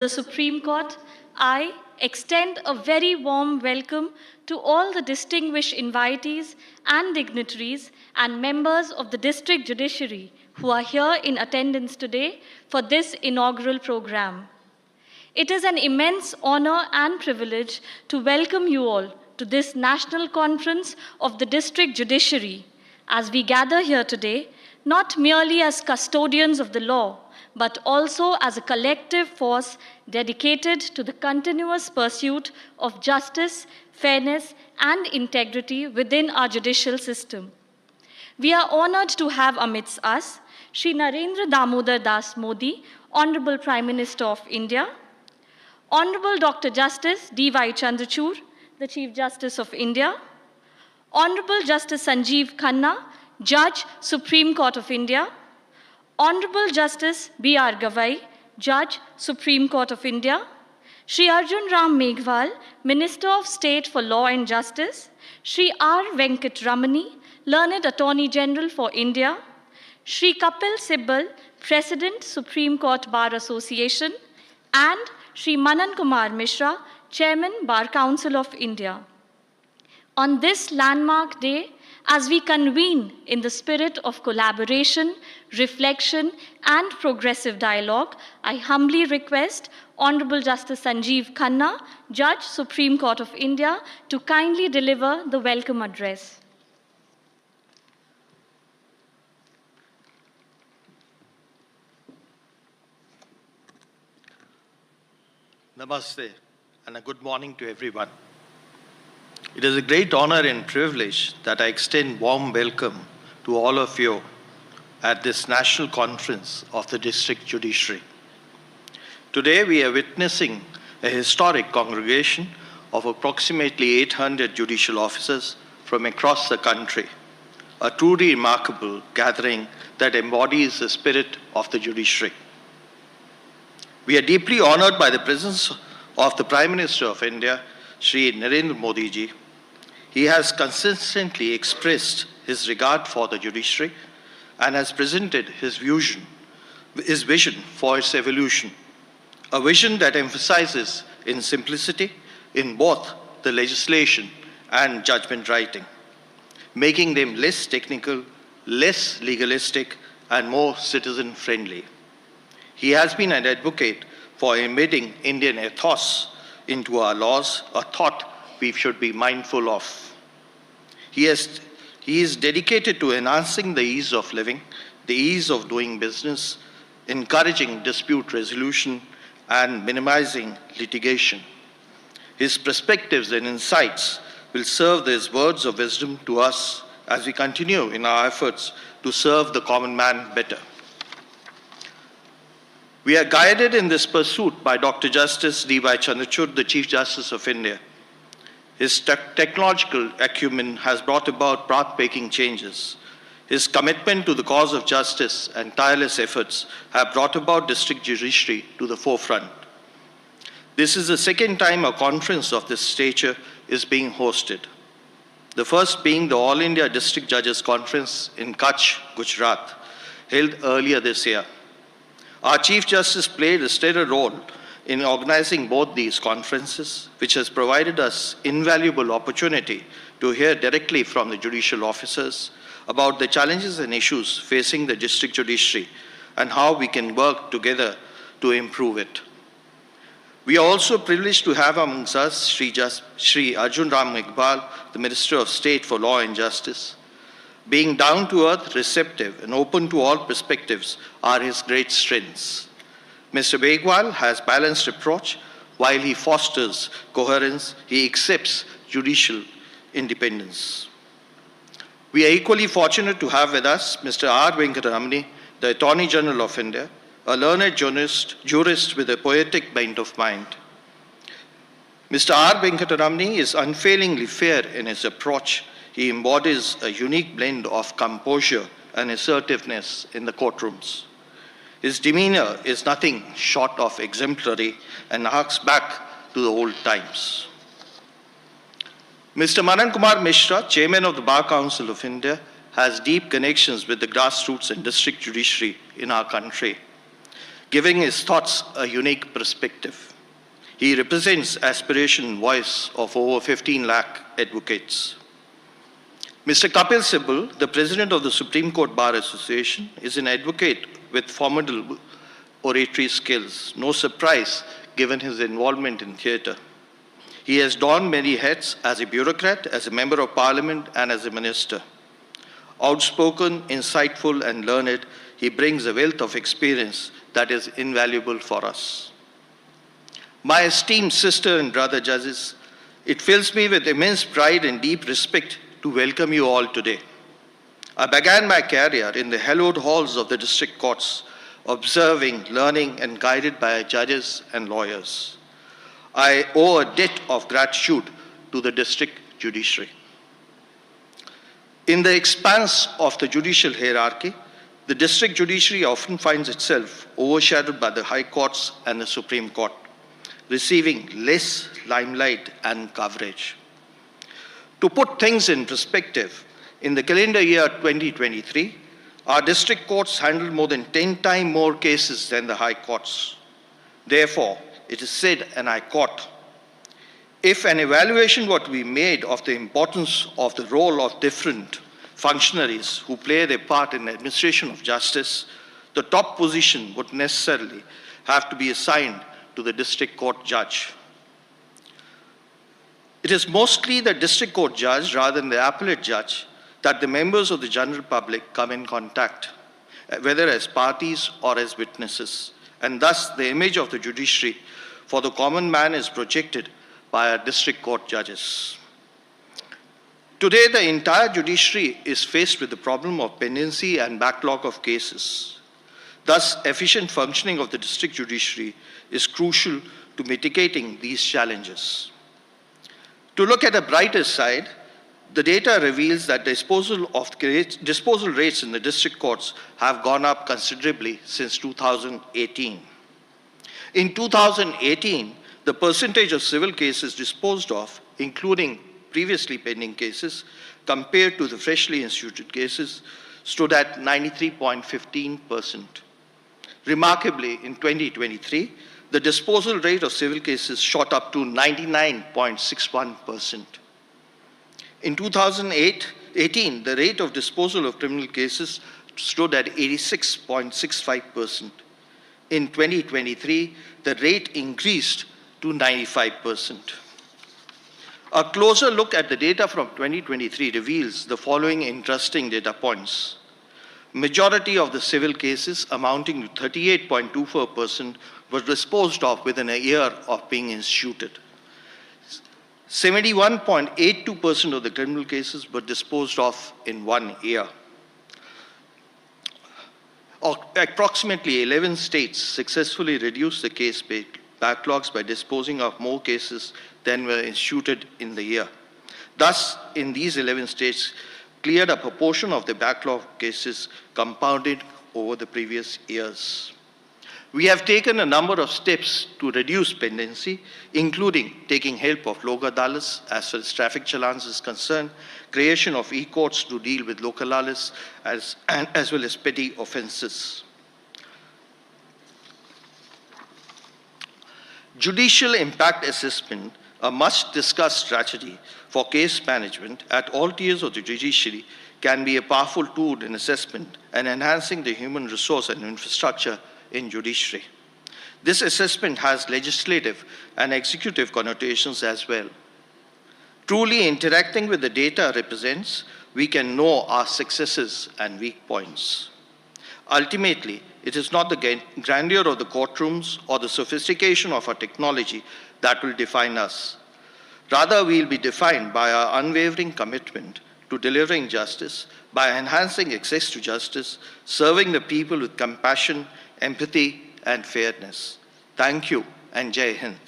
the Supreme Court, I extend a very warm welcome to all the distinguished invitees and dignitaries and members of the District Judiciary who are here in attendance today for this inaugural program. It is an immense honor and privilege to welcome you all to this National Conference of the District Judiciary as we gather here today, not merely as custodians of the law, but also as a collective force dedicated to the continuous pursuit of justice, fairness, and integrity within our judicial system. We are honored to have amidst us Shri Narendra Damodar Das Modi, Honorable Prime Minister of India, Honorable Dr. Justice D.Y. Chandrachud, the Chief Justice of India, Honorable Justice Sanjeev Khanna, Judge, Supreme Court of India, Honorable Justice B.R. Gavai, Judge, Supreme Court of India, Shri Arjun Ram Meghwal, Minister of State for Law and Justice, Shri R. Venkat Ramani, Learned Attorney General for India, Shri Kapil Sibal, President, Supreme Court Bar Association, and Shri Manan Kumar Mishra, Chairman, Bar Council of India. On this landmark day, as we convene in the spirit of collaboration, reflection, and progressive dialogue, I humbly request Honorable Justice Sanjeev Khanna, Judge, Supreme Court of India, to kindly deliver the welcome address. Namaste and a good morning to everyone. It is a great honor and privilege that I extend warm welcome to all of you at this National Conference of the District Judiciary. Today we are witnessing a historic congregation of approximately 800 judicial officers from across the country, a truly remarkable gathering that embodies the spirit of the judiciary. We are deeply honored by the presence of the Prime Minister of India, Shri Narendra Modi ji. He has consistently expressed his regard for the judiciary and has presented his vision for its evolution, a vision that emphasizes in simplicity in both the legislation and judgment writing, making them less technical, less legalistic, and more citizen-friendly. He has been an advocate for embedding Indian ethos into our laws, a thought we should be mindful of. He is dedicated to enhancing the ease of living, the ease of doing business, encouraging dispute resolution, and minimizing litigation. His perspectives and insights will serve as words of wisdom to us as we continue in our efforts to serve the common man better. We are guided in this pursuit by Dr. Justice D.Y. Chandrachud, the Chief Justice of India. His technological acumen has brought about path-breaking changes. His commitment to the cause of justice and tireless efforts have brought about district judiciary to the forefront. This is the second time a conference of this stature is being hosted. The first being the All India District Judges Conference in Kutch, Gujarat, held earlier this year. Our Chief Justice played a stellar role in organizing both these conferences, which has provided us invaluable opportunity to hear directly from the judicial officers about the challenges and issues facing the district judiciary and how we can work together to improve it. We are also privileged to have amongst us Shri Arjun Ram Meghwal, the Minister of State for Law and Justice. Being down-to-earth, receptive, and open to all perspectives are his great strengths. Mr. Meghwal has balanced approach. While he fosters coherence, he accepts judicial independence. We are equally fortunate to have with us Mr. R. Venkat Ramani, the Attorney General of India, a learned jurist with a poetic bent of mind. Mr. R. Venkat Ramani is unfailingly fair in his approach. He embodies a unique blend of composure and assertiveness in the courtrooms. His demeanor is nothing short of exemplary and harks back to the old times. Mr. Manan Kumar Mishra, Chairman of the Bar Council of India, has deep connections with the grassroots and district judiciary in our country. giving his thoughts a unique perspective. He represents aspiration and voice of over 15 lakh advocates. Mr. Kapil Sibal, the President of the Supreme Court Bar Association, is an advocate with formidable oratory skills. No surprise, given his involvement in theatre. He has donned many hats as a bureaucrat, as a member of parliament, and as a minister. Outspoken, insightful, and learned, he brings a wealth of experience that is invaluable for us. My esteemed sister and brother judges, it fills me with immense pride and deep respect to welcome you all today. I began my career in the hallowed halls of the district courts, observing, learning, and guided by judges and lawyers. I owe a debt of gratitude to the district judiciary. In the expanse of the judicial hierarchy, the district judiciary often finds itself overshadowed by the high courts and the Supreme Court, receiving less limelight and coverage. To put things in perspective, in the calendar year 2023, our district courts handled more than 10 times more cases than the high courts. Therefore, it is said, and I quote, if an evaluation were to be made of the importance of the role of different functionaries who play their part in the administration of justice, the top position would necessarily have to be assigned to the district court judge. It is mostly the district court judge rather than the appellate judge that the members of the general public come in contact, whether as parties or as witnesses. And thus the image of the judiciary for the common man is projected by our district court judges. Today, the entire judiciary is faced with the problem of pendency and backlog of cases. Thus, efficient functioning of the district judiciary is crucial to mitigating these challenges. To look at the brighter side, the data reveals that disposal rates in the district courts have gone up considerably since 2018. In 2018, the percentage of civil cases disposed of, including previously pending cases, compared to the freshly instituted cases, stood at 93.15%. Remarkably, in 2023, the disposal rate of civil cases shot up to 99.61%. In 2018, the rate of disposal of criminal cases stood at 86.65%. In 2023, the rate increased to 95%. A closer look at the data from 2023 reveals the following interesting data points. Majority of the civil cases, amounting to 38.24%, were disposed of within a year of being instituted. 71.82% of the criminal cases were disposed of in 1 year. Approximately 11 states successfully reduced the case backlogs by disposing of more cases than were instituted in the year. Thus, in these 11 states, cleared a proportion of the backlog cases compounded over the previous years. We have taken a number of steps to reduce pendency, including taking help of Lok Adalats as far as traffic challans is concerned, creation of e-courts to deal with Lok Adalats as well as petty offenses. Judicial impact assessment, a much-discussed strategy for case management at all tiers of the judiciary, can be a powerful tool in assessment and enhancing the human resource and infrastructure in judiciary. This assessment has legislative and executive connotations as well. Truly interacting with the data represents, we can know our successes and weak points. Ultimately, it is not the grandeur of the courtrooms or the sophistication of our technology that will define us. Rather, we will be defined by our unwavering commitment to delivering justice, by enhancing access to justice, serving the people with compassion, empathy, and fairness. Thank you, and Jai Hind.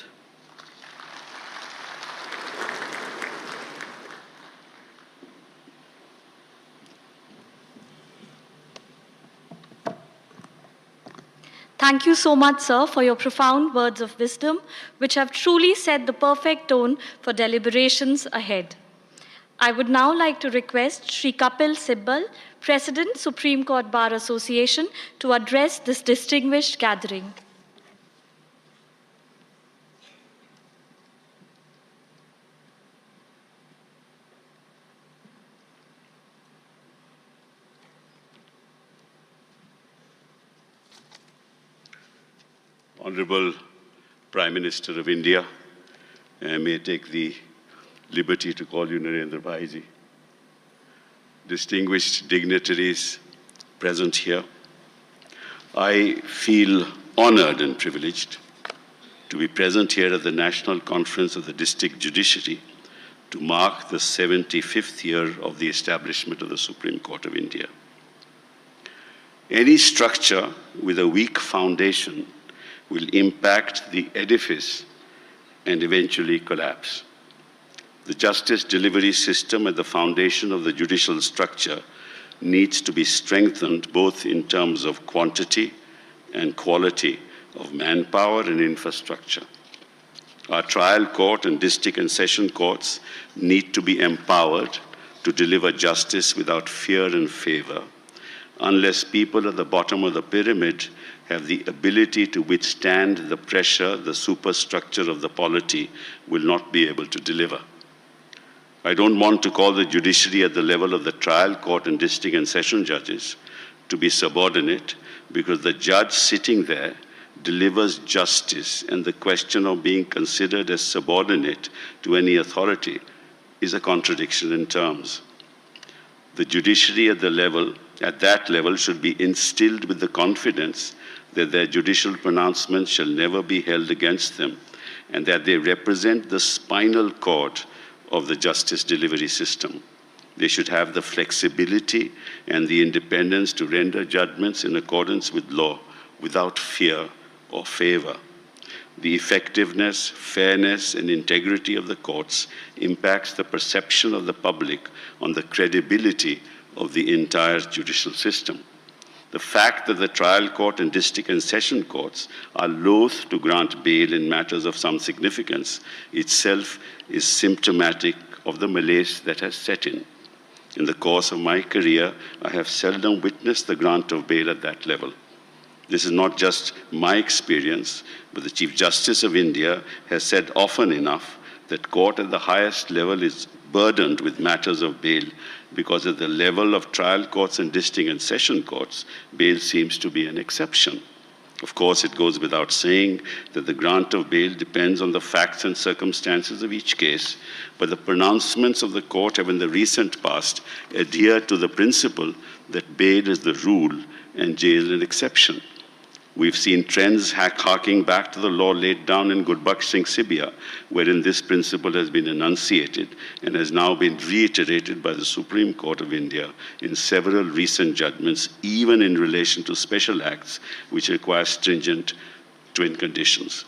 Thank you so much, sir, for your profound words of wisdom, which have truly set the perfect tone for deliberations ahead. I would now like to request Shri Kapil Sibbal, President, Supreme Court Bar Association, to address this distinguished gathering. Honorable Prime Minister of India, I may take the liberty to call you Narendra Bhaiji. Distinguished dignitaries present here, I feel honored and privileged to be present here at the National Conference of the District Judiciary to mark the 75th year of the establishment of the Supreme Court of India. Any structure with a weak foundation will impact the edifice and eventually collapse. The justice delivery system at the foundation of the judicial structure needs to be strengthened both in terms of quantity and quality of manpower and infrastructure. Our trial court and district and session courts need to be empowered to deliver justice without fear and favor, unless people at the bottom of the pyramid have the ability to withstand the pressure the superstructure of the polity will not be able to deliver. I don't want to call the judiciary at the level of the trial court and district and session judges to be subordinate, because the judge sitting there delivers justice, and the question of being considered as subordinate to any authority is a contradiction in terms. The judiciary at that level should be instilled with the confidence that their judicial pronouncements shall never be held against them, and that they represent the spinal cord of the justice delivery system. They should have the flexibility and the independence to render judgments in accordance with law without fear or favor. The effectiveness, fairness, and integrity of the courts impacts the perception of the public on the credibility of the entire judicial system. The fact that the trial court and district and session courts are loath to grant bail in matters of some significance itself is symptomatic of the malaise that has set in. In the course of my career, I have seldom witnessed the grant of bail at that level. This is not just my experience, but the Chief Justice of India has said often enough that court at the highest level is burdened with matters of bail, because at the level of trial courts and district and session courts, bail seems to be an exception. Of course, it goes without saying that the grant of bail depends on the facts and circumstances of each case, but the pronouncements of the court have in the recent past adhered to the principle that bail is the rule and jail an exception. We've seen trends harking back to the law laid down in Gurbaksh Singh Sibia, wherein this principle has been enunciated and has now been reiterated by the Supreme Court of India in several recent judgments, even in relation to special acts which require stringent twin conditions.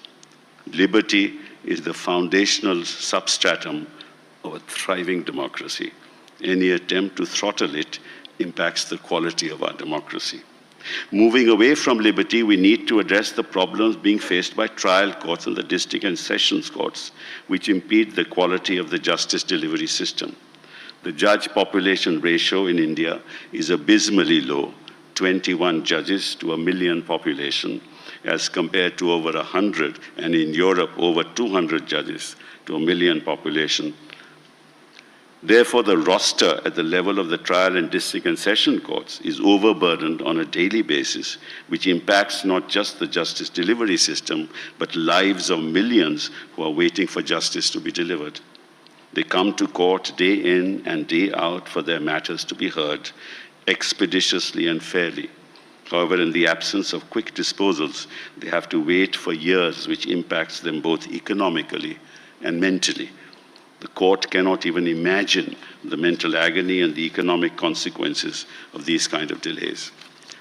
Liberty is the foundational substratum of a thriving democracy. Any attempt to throttle it impacts the quality of our democracy. Moving away from liberty, we need to address the problems being faced by trial courts and the district and sessions courts, which impede the quality of the justice delivery system. The judge population ratio in India is abysmally low, 21 judges to a million population, as compared to over 100, and in Europe, over 200 judges to a million population. Therefore, the roster at the level of the trial and district and session courts is overburdened on a daily basis, which impacts not just the justice delivery system, but lives of millions who are waiting for justice to be delivered. They come to court day in and day out for their matters to be heard expeditiously and fairly. However, in the absence of quick disposals, they have to wait for years, which impacts them both economically and mentally. The court cannot even imagine the mental agony and the economic consequences of these kind of delays.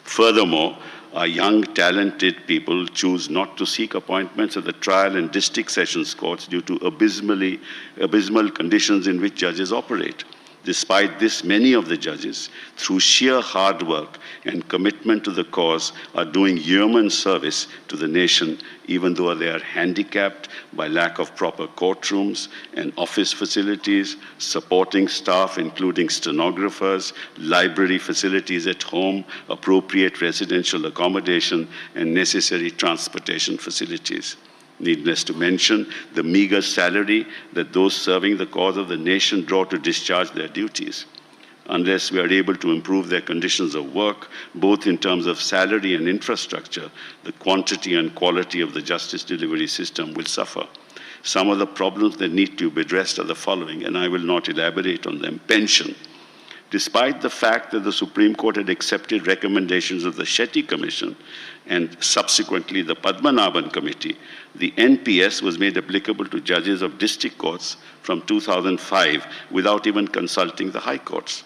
Furthermore, our young, talented people choose not to seek appointments at the trial and district sessions courts due to abysmal conditions in which judges operate. Despite this, many of the judges, through sheer hard work and commitment to the cause, are doing yeoman service to the nation, even though they are handicapped by lack of proper courtrooms and office facilities, supporting staff, including stenographers, library facilities at home, appropriate residential accommodation, and necessary transportation facilities. Needless to mention the meager salary that those serving the cause of the nation draw to discharge their duties. Unless we are able to improve their conditions of work, both in terms of salary and infrastructure, the quantity and quality of the justice delivery system will suffer. Some of the problems that need to be addressed are the following, and I will not elaborate on them. Pension. Despite the fact that the Supreme Court had accepted recommendations of the Shetty Commission and subsequently the Padmanabhan Committee, the NPS was made applicable to judges of district courts from 2005 without even consulting the high courts.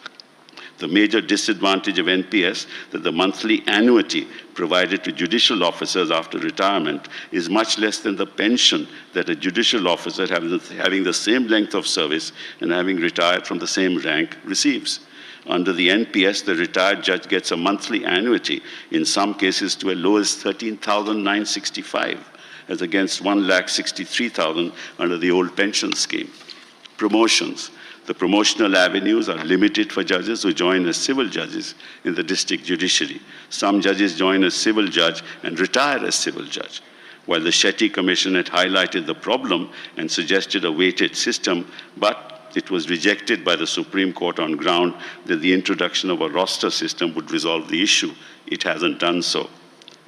The major disadvantage of NPS that the monthly annuity provided to judicial officers after retirement is much less than the pension that a judicial officer having the same length of service and having retired from the same rank receives. Under the NPS, the retired judge gets a monthly annuity, in some cases to as low as 13,965, as against 1,63,000 under the old pension scheme. Promotions. The promotional avenues are limited for judges who join as civil judges in the district judiciary. Some judges join as civil judge and retire as civil judge. While the Shetty Commission had highlighted the problem and suggested a weighted system, but it was rejected by the Supreme Court on ground that the introduction of a roster system would resolve the issue. It hasn't done so.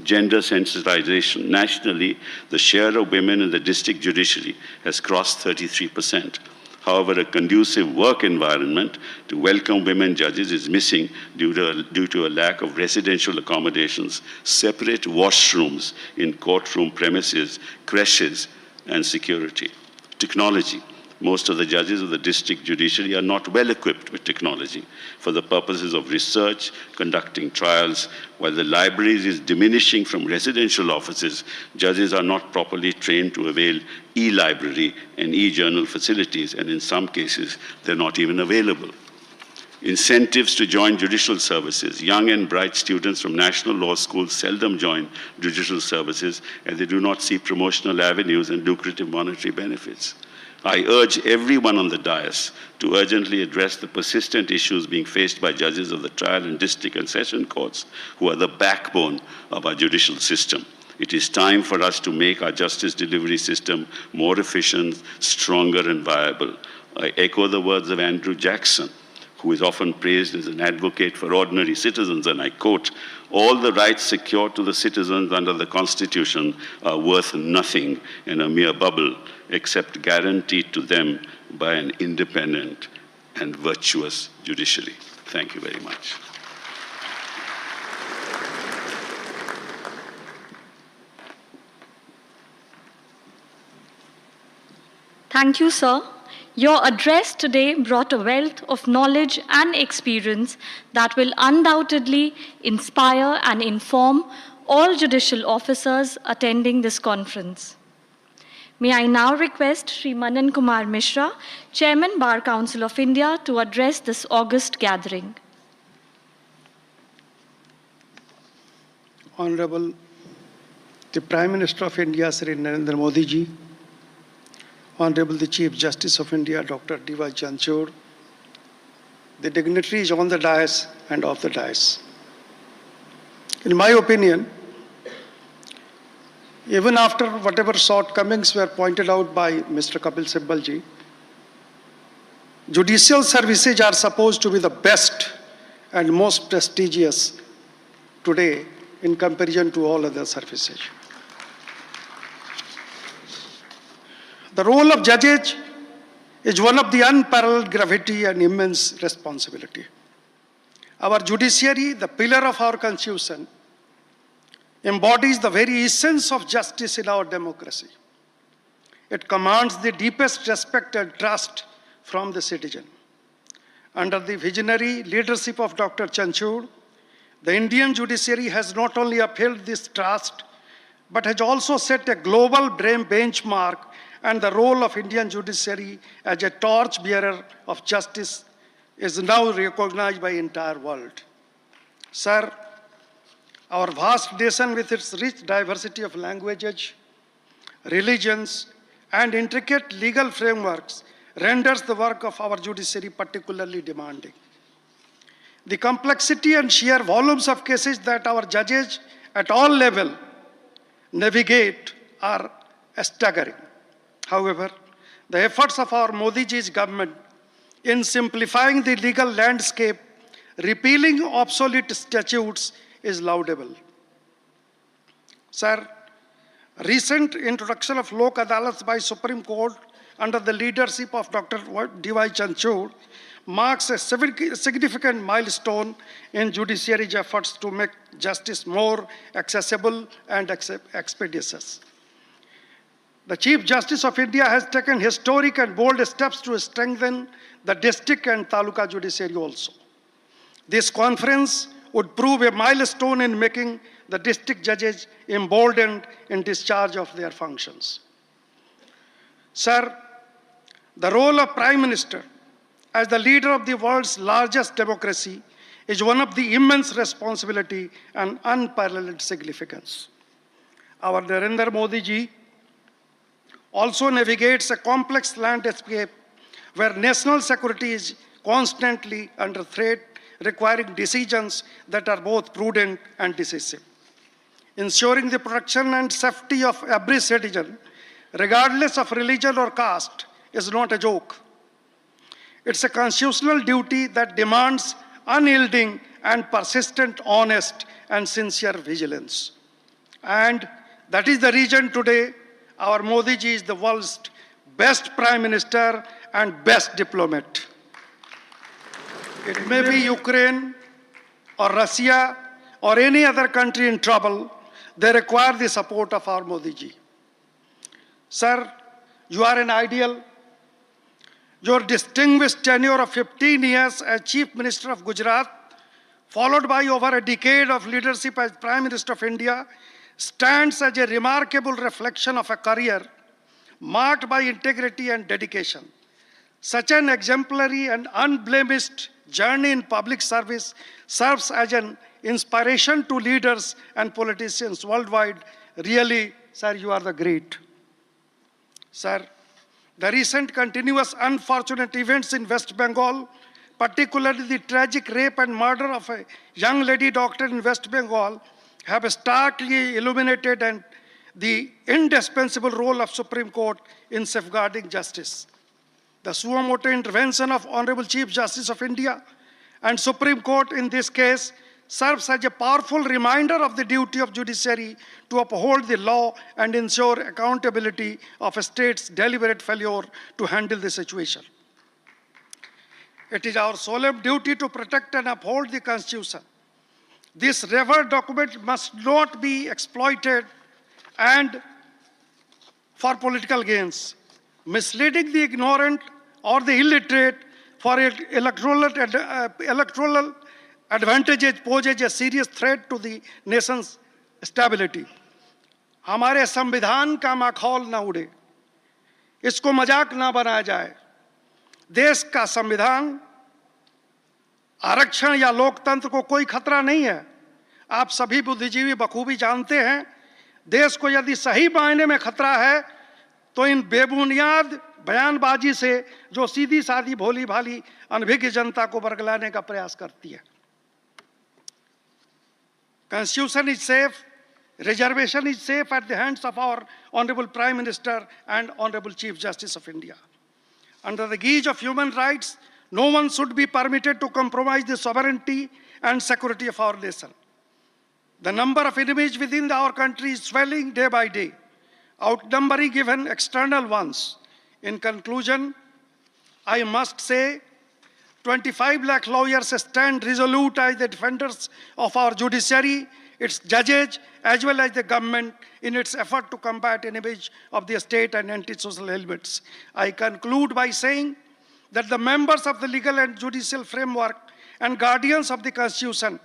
Gender sensitization. Nationally, the share of women in the district judiciary has crossed 33%. However, a conducive work environment to welcome women judges is missing due to a lack of residential accommodations, separate washrooms in courtroom premises, creches, and security. Technology. Most of the judges of the district judiciary are not well equipped with technology for the purposes of research, conducting trials. While the libraries is diminishing from residential offices, judges are not properly trained to avail e-library and e-journal facilities, and in some cases, they're not even available. Incentives to join judicial services. Young and bright students from national law schools seldom join judicial services, and they do not see promotional avenues and lucrative monetary benefits. I urge everyone on the dais to urgently address the persistent issues being faced by judges of the trial and district and session courts, who are the backbone of our judicial system. It is time for us to make our justice delivery system more efficient, stronger, and viable. I echo the words of Andrew Jackson, who is often praised as an advocate for ordinary citizens, and I quote, "All the rights secured to the citizens under the Constitution are worth nothing in a mere bubble, except guaranteed to them by an independent and virtuous judiciary." Thank you very much. Thank you, sir. Your address today brought a wealth of knowledge and experience that will undoubtedly inspire and inform all judicial officers attending this conference. May I now request Sri Manan Kumar Mishra, Chairman Bar Council of India, to address this august gathering. Honorable the Prime Minister of India, Sri Narendra Modi ji, Honorable the Chief Justice of India, Dr. D.Y. Chandrachud, the dignitaries on the dais and off the dais. In my opinion, even after whatever shortcomings were pointed out by Mr. Kapil Sibal ji, judicial services are supposed to be the best and most prestigious today in comparison to all other services. The role of judges is one of the unparalleled gravity and immense responsibility. Our judiciary, the pillar of our constitution, embodies the very essence of justice in our democracy. It commands the deepest respect and trust from the citizen. Under the visionary leadership of Dr. Chandrachud, the Indian judiciary has not only upheld this trust, but has also set a global benchmark and the role of Indian judiciary as a torchbearer of justice is now recognized by the entire world. Sir, our vast nation with its rich diversity of languages, religions, and intricate legal frameworks renders the work of our judiciary particularly demanding. The complexity and sheer volumes of cases that our judges at all levels navigate are staggering. However, the efforts of our Modi ji's government in simplifying the legal landscape, repealing obsolete statutes is laudable. Sir, recent introduction of Lok Adalats by Supreme Court under the leadership of Dr. D.Y. Chandrachud marks a significant milestone in judiciary's efforts to make justice more accessible and expeditious. The Chief Justice of India has taken historic and bold steps to strengthen the district and taluka judiciary also. This conference would prove a milestone in making the district judges emboldened in discharge of their functions. Sir, the role of Prime Minister as the leader of the world's largest democracy is one of the immense responsibility and unparalleled significance. Our Narendra Modi ji also navigates a complex landscape where national security is constantly under threat, requiring decisions that are both prudent and decisive. Ensuring the protection and safety of every citizen, regardless of religion or caste, is not a joke. It's a constitutional duty that demands unyielding and persistent, honest and sincere vigilance. And that is the reason today our Modi ji is the world's best Prime Minister and best diplomat. It may be Ukraine or Russia or any other country in trouble, they require the support of our Modi ji. Sir, you are an ideal. Your distinguished tenure of 15 years as Chief Minister of Gujarat, followed by over a decade of leadership as Prime Minister of India, stands as a remarkable reflection of a career marked by integrity and dedication. Such an exemplary and unblemished journey in public service serves as an inspiration to leaders and politicians worldwide. Really, sir, you are the great. Sir, the recent continuous unfortunate events in West Bengal, particularly the tragic rape and murder of a young lady doctor in West Bengal, have starkly illuminated the indispensable role of Supreme Court in safeguarding justice. The suo motu intervention of Honorable Chief Justice of India and Supreme Court in this case serves as a powerful reminder of the duty of judiciary to uphold the law and ensure accountability of a state's deliberate failure to handle the situation. It is our solemn duty to protect and uphold the Constitution. This revered document must not be exploited and for political gains, misleading the ignorant or the illiterate for electoral advantages poses a serious threat to the nation's stability. हमारे संविधान का माखौल ना उड़े, इसको मजाक ना बनाया जाए। देश का संविधान, आरक्षण या लोकतंत्र को कोई खतरा नहीं है। आप सभी बुद्धिजीवी बखूबी जानते हैं, देश को यदि सही मायने में खतरा है तो इन बेबुनियाद बयानबाजी से जो सीधी सादी भोली भाली अनभिज्ञ जनता को बरगलाने का प्रयास करती है। Constitution is safe, reservation is safe at the hands of our Honorable Prime Minister and Honorable Chief Justice of India. Under the guise of human rights, no one should be permitted to compromise the sovereignty and security of our nation. The number of enemies within our country is swelling day by day, outnumbering even external ones. In conclusion, I must say, 25 lakh lawyers stand resolute as the defenders of our judiciary, its judges, as well as the government in its effort to combat enemies of the state and anti-social elements. I conclude by saying that the members of the legal and judicial framework and guardians of the Constitution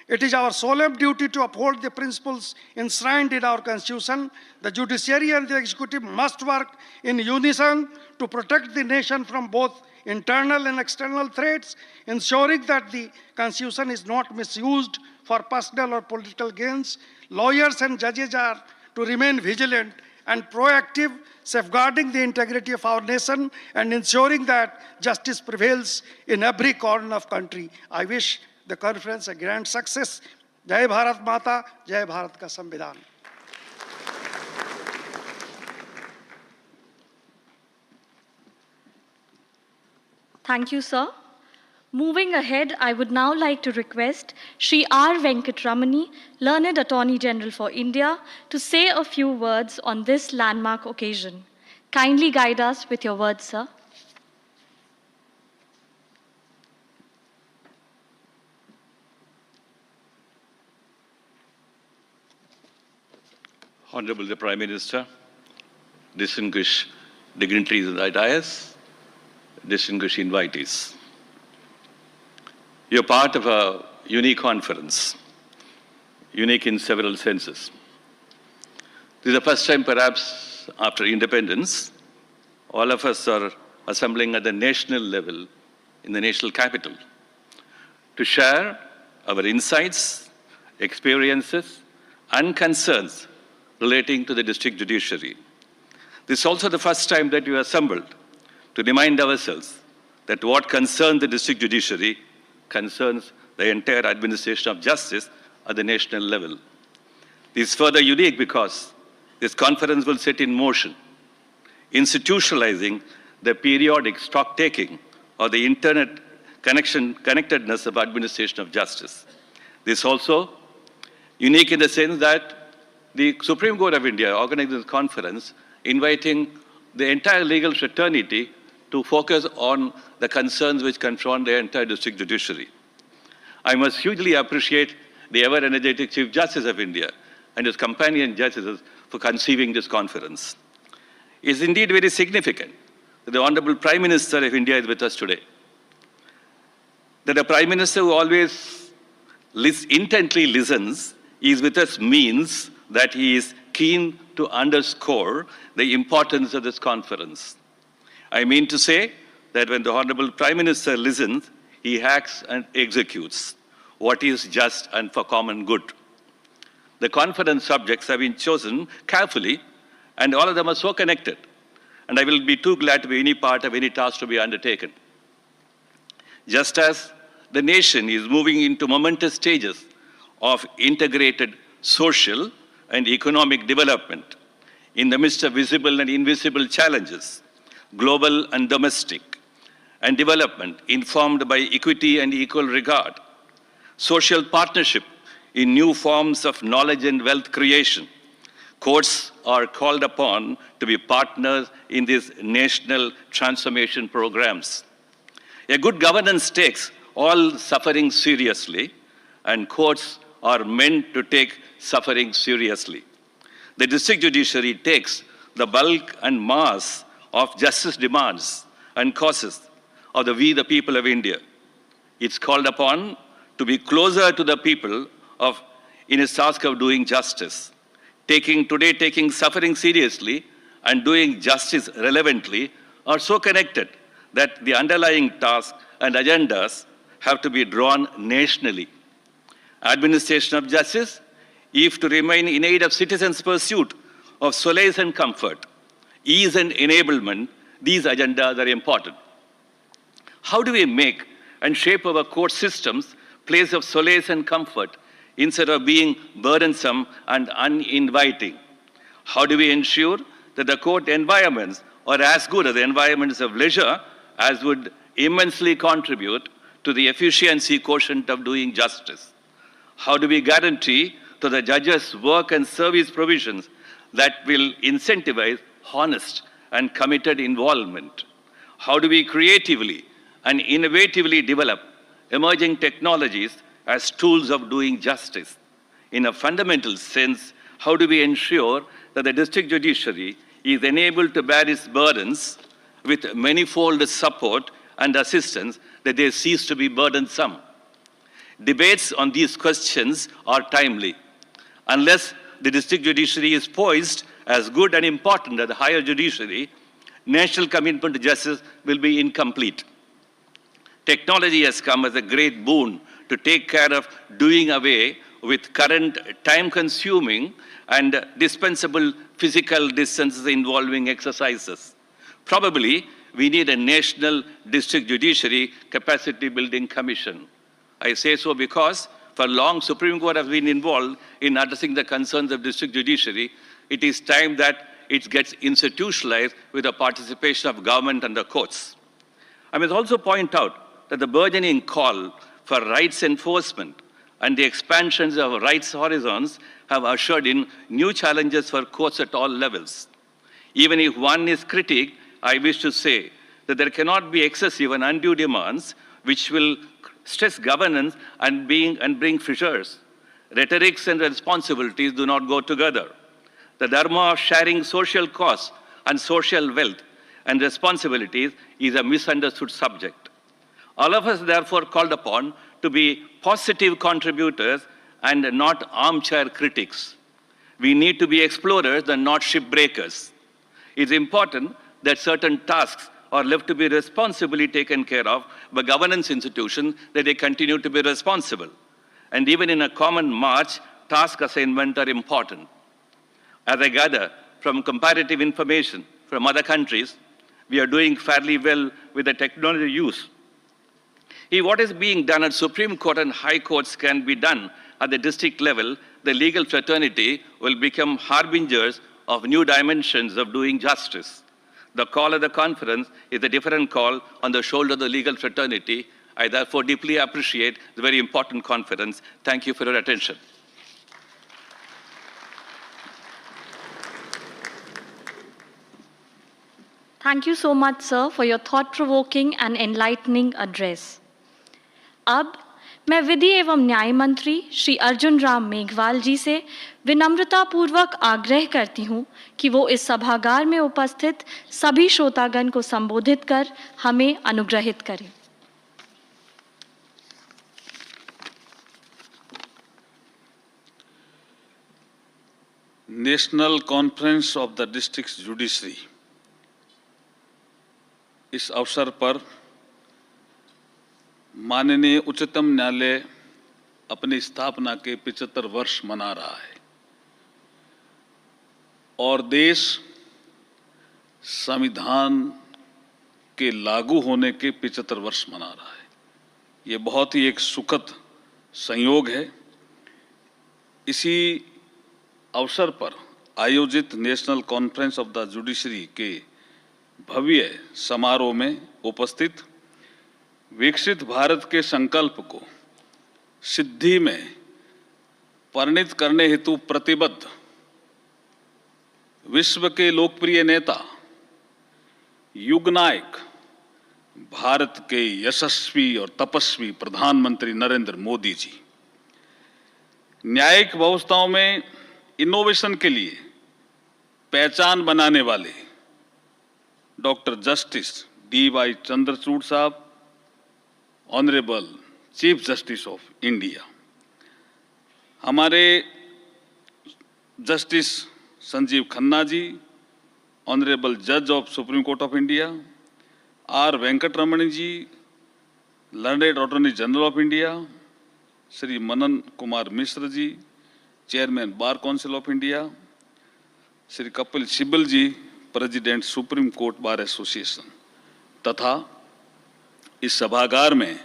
It is our solemn duty to uphold the principles enshrined in our Constitution. The judiciary and the executive must work in unison to protect the nation from both internal and external threats, ensuring that the Constitution is not misused for personal or political gains. Lawyers and judges are to remain vigilant and proactive, safeguarding the integrity of our nation and ensuring that justice prevails in every corner of country. I wish the conference a grand success. Jai Bharat Mata, Jai Bharat ka Samvidhan. Thank you, sir. Moving ahead, I would now like to request Shri R. Venkatramani, Learned Attorney General for India, to say a few words on this landmark occasion. Kindly guide us with your words, sir. Honorable the Prime Minister, distinguished dignitaries of the dais, distinguished invitees. You're part of a unique conference, unique in several senses. This is the first time, perhaps, after independence, all of us are assembling at the national level in the national capital to share our insights, experiences, and concerns relating to the district judiciary. This is also the first time that we assembled to remind ourselves that what concerns the district judiciary concerns the entire administration of justice at the national level. This is further unique because this conference will set in motion, institutionalizing the periodic stock-taking or the internet connectedness of administration of justice. This is also unique in the sense that the Supreme Court of India organized this conference inviting the entire legal fraternity to focus on the concerns which confront the entire district judiciary. I must hugely appreciate the ever-energetic Chief Justice of India and his companion justices for conceiving this conference. It is indeed very significant that the Honorable Prime Minister of India is with us today. That a Prime Minister who always intently listens is with us means that he is keen to underscore the importance of this conference. I mean to say that when the Honorable Prime Minister listens, he acts and executes what is just and for common good. The conference subjects have been chosen carefully, and all of them are so connected, and I will be too glad to be any part of any task to be undertaken. Just as the nation is moving into momentous stages of integrated social and economic development in the midst of visible and invisible challenges, global and domestic, and development informed by equity and equal regard, social partnership in new forms of knowledge and wealth creation, courts are called upon to be partners in these national transformation programs. A good governance takes all suffering seriously, and courts are meant to take suffering seriously. The district judiciary takes the bulk and mass of justice demands and causes of we the people of India. It's called upon to be closer to the people in its task of doing justice. Taking suffering seriously and doing justice relevantly are so connected that the underlying tasks and agendas have to be drawn nationally. Administration of justice, if to remain in aid of citizens' pursuit of solace and comfort, ease and enablement, these agendas are important. How do we make and shape our court systems place of solace and comfort instead of being burdensome and uninviting? How do we ensure that the court environments are as good as the environments of leisure as would immensely contribute to the efficiency quotient of doing justice? How do we guarantee to the judges' work and service provisions that will incentivize honest and committed involvement? How do we creatively and innovatively develop emerging technologies as tools of doing justice? In a fundamental sense, how do we ensure that the district judiciary is enabled to bear its burdens with manifold support and assistance that they cease to be burdensome? Debates on these questions are timely. Unless the district judiciary is poised as good and important as the higher judiciary, national commitment to justice will be incomplete. Technology has come as a great boon to take care of doing away with current time-consuming and dispensable physical distances involving exercises. Probably, we need a national district judiciary capacity building commission. I say so because for long, Supreme Court has been involved in addressing the concerns of district judiciary. It is time that it gets institutionalized with the participation of government and the courts. I must also point out that the burgeoning call for rights enforcement and the expansions of rights horizons have ushered in new challenges for courts at all levels. Even if one is critic, I wish to say that there cannot be excessive and undue demands which will stress governance and bring fissures. Rhetorics and responsibilities do not go together. The dharma of sharing social costs and social wealth and responsibilities is a misunderstood subject. All of us therefore called upon to be positive contributors and not armchair critics. We need to be explorers and not shipbreakers. It's important that certain tasks are left to be responsibly taken care of by governance institutions, that they continue to be responsible. And even in a common march, task assignment are important. As I gather from comparative information from other countries, we are doing fairly well with the technology use. If what is being done at Supreme Court and High Courts can be done at the district level, the legal fraternity will become harbingers of new dimensions of doing justice. The call of the conference is a different call on the shoulder of the legal fraternity. I therefore deeply appreciate the very important conference. Thank you for your attention. Thank you so much, sir, for your thought-provoking and enlightening address. अब मैं विधि एवं न्याय मंत्री श्री अर्जुन राम मेघवाल जी से विनम्रतापूर्वक आग्रह करती हूं कि वो इस सभागार में उपस्थित सभी श्रोतागण को संबोधित कर हमें अनुग्रहित करें। National conference of the district judiciary, इस अवसर पर माननीय उच्चतम न्यायालय अपनी स्थापना के 75 वर्ष मना रहा है और देश संविधान के लागू होने के 75 वर्ष मना रहा है। ये बहुत ही एक सुखद संयोग है। इसी अवसर पर आयोजित national conference of the judiciary के भव्य समारोह में उपस्थित विकसित भारत के संकल्प को सिद्धि में परिणत करने हेतु प्रतिबद्ध विश्व के लोकप्रिय नेता, युग नायक, भारत के यशस्वी और तपस्वी प्रधानमंत्री नरेंद्र मोदी जी, न्यायिक व्यवस्थाओं में इनोवेशन के लिए पहचान बनाने वाले डॉक्टर जस्टिस D.Y. चंद्रचूड़ साहब, honourable chief justice of India, हमारे जस्टिस संजीव खन्ना जी, ऑनरेबल जज of Supreme Court of India, R Venkataraman ji, learned attorney general of India, Shri Manan Kumar Mishra ji, chairman Bar Council of India, Shri Kapil Sibal ji, president Supreme Court Bar Association, तथा इस सभागार में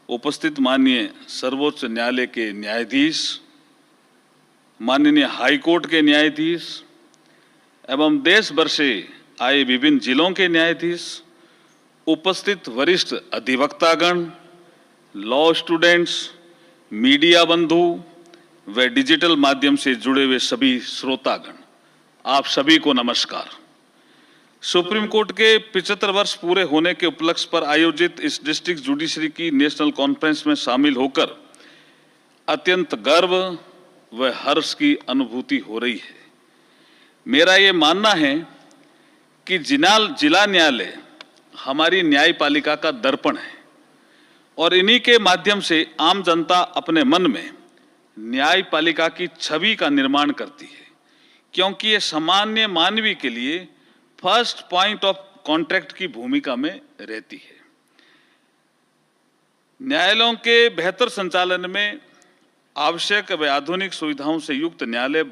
उपस्थित माननीय सर्वोच्च न्यायालय के न्यायाधीश, माननीय हाई कोर्ट के न्यायाधीश एवं देश भर से आए विभिन्न जिलों के न्यायाधीश, उपस्थित वरिष्ठ अधिवक्तागण, लॉ स्टूडेंट्स, मीडिया बंधु व डिजिटल माध्यम से जुड़े हुए सभी श्रोतागण, आप सभी को नमस्कार। सुप्रीम कोर्ट के 75 वर्ष पूरे होने के उपलक्ष्य पर आयोजित इस डिस्ट्रिक्ट जुडिशरी की नेशनल कॉन्फ्रेंस में शामिल होकर अत्यंत गर्व व हर्ष की अनुभूति हो रही है। मेरा ये मानना है कि जिला न्यायालय हमारी न्यायपालिका का दर्पण है और इन्हीं के माध्यम से आम जनता अपने मन में न्यायपालिका की छवि का निर्माण करती है, क्योंकि ये सामान्य मानवीय के लिए फर्स्ट पॉइंट ऑफ कॉन्टैक्ट की भूमिका में रहती है। न्यायालयों के बेहतर संचालन में आवश्यक व आधुनिक सुविधाओं से युक्त न्यायालय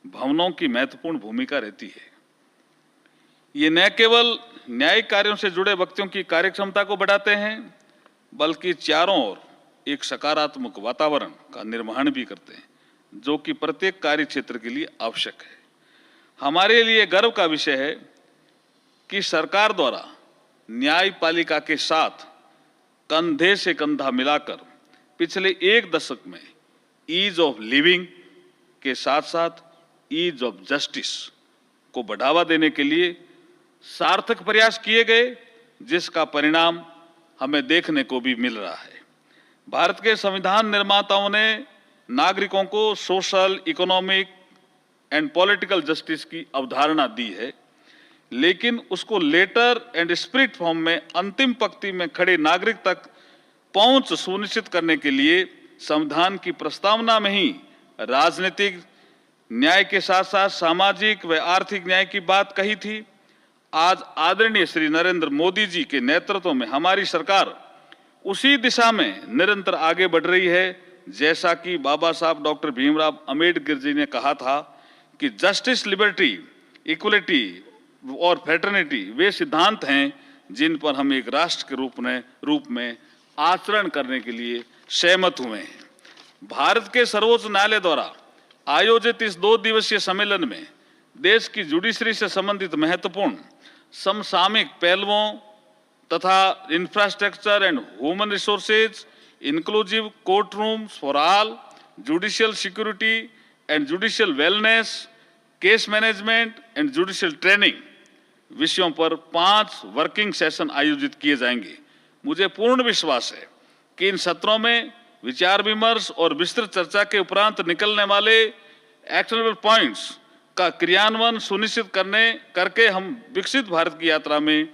भवनों की महत्वपूर्ण भूमिका रहती है। ये न केवल न्यायिक कार्यों से जुड़े व्यक्तियों की कार्यक्षमता को बढ़ाते हैं, बल्कि चारों ओर एक सकारात्मक वातावरण का निर्माण भी करते हैं, जो कि प्रत्येक कार्य क्षेत्र के लिए आवश्यक है। हमारे लिए गर्व का विषय है कि सरकार द्वारा न्यायपालिका के साथ कंधे से कंधा मिलाकर पिछले एक दशक में ईज ऑफ लिविंग के साथ साथ ईज ऑफ जस्टिस को बढ़ावा देने के लिए सार्थक प्रयास किए गए, जिसका परिणाम हमें देखने को भी मिल रहा है। भारत के संविधान निर्माताओं ने नागरिकों को social, economic and political justice की अवधारणा दी है, लेकिन उसको लेटर एंड स्पिरिट फॉर्म में अंतिम पंक्ति में खड़े नागरिक तक पहुंच सुनिश्चित करने के लिए संविधान की प्रस्तावना में ही राजनीतिक न्याय के साथ साथ सामाजिक व आर्थिक न्याय की बात कही थी। आज आदरणीय श्री नरेंद्र मोदी जी के नेतृत्व में हमारी सरकार उसी दिशा में निरंतर आगे बढ़ रही है, जैसा कि बाबा साहब डॉक्टर भीमराव अंबेडकर जी ने कहा था कि जस्टिस, लिबर्टी, इक्वलिटी और फ्रेटर्निटी वे सिद्धांत हैं जिन पर हम एक राष्ट्र के रूप में आचरण करने के लिए सहमत हुए हैं। भारत के सर्वोच्च न्यायालय द्वारा आयोजित इस 2 दिवसीय सम्मेलन में देश की जुडिशरी से संबंधित महत्वपूर्ण समसामयिक पहलुओं तथा infrastructure and human resources, inclusive court rooms for all, judicial security and judicial wellness, case management and judicial training विषयों पर 5 वर्किंग सेशन आयोजित किए जाएंगे। मुझे पूर्ण विश्वास है कि इन सत्रों में विचार विमर्श और विस्तृत चर्चा के उपरांत निकलने वाले एक्शनेबल पॉइंट्स का क्रियान्वयन सुनिश्चित करके हम विकसित भारत की यात्रा में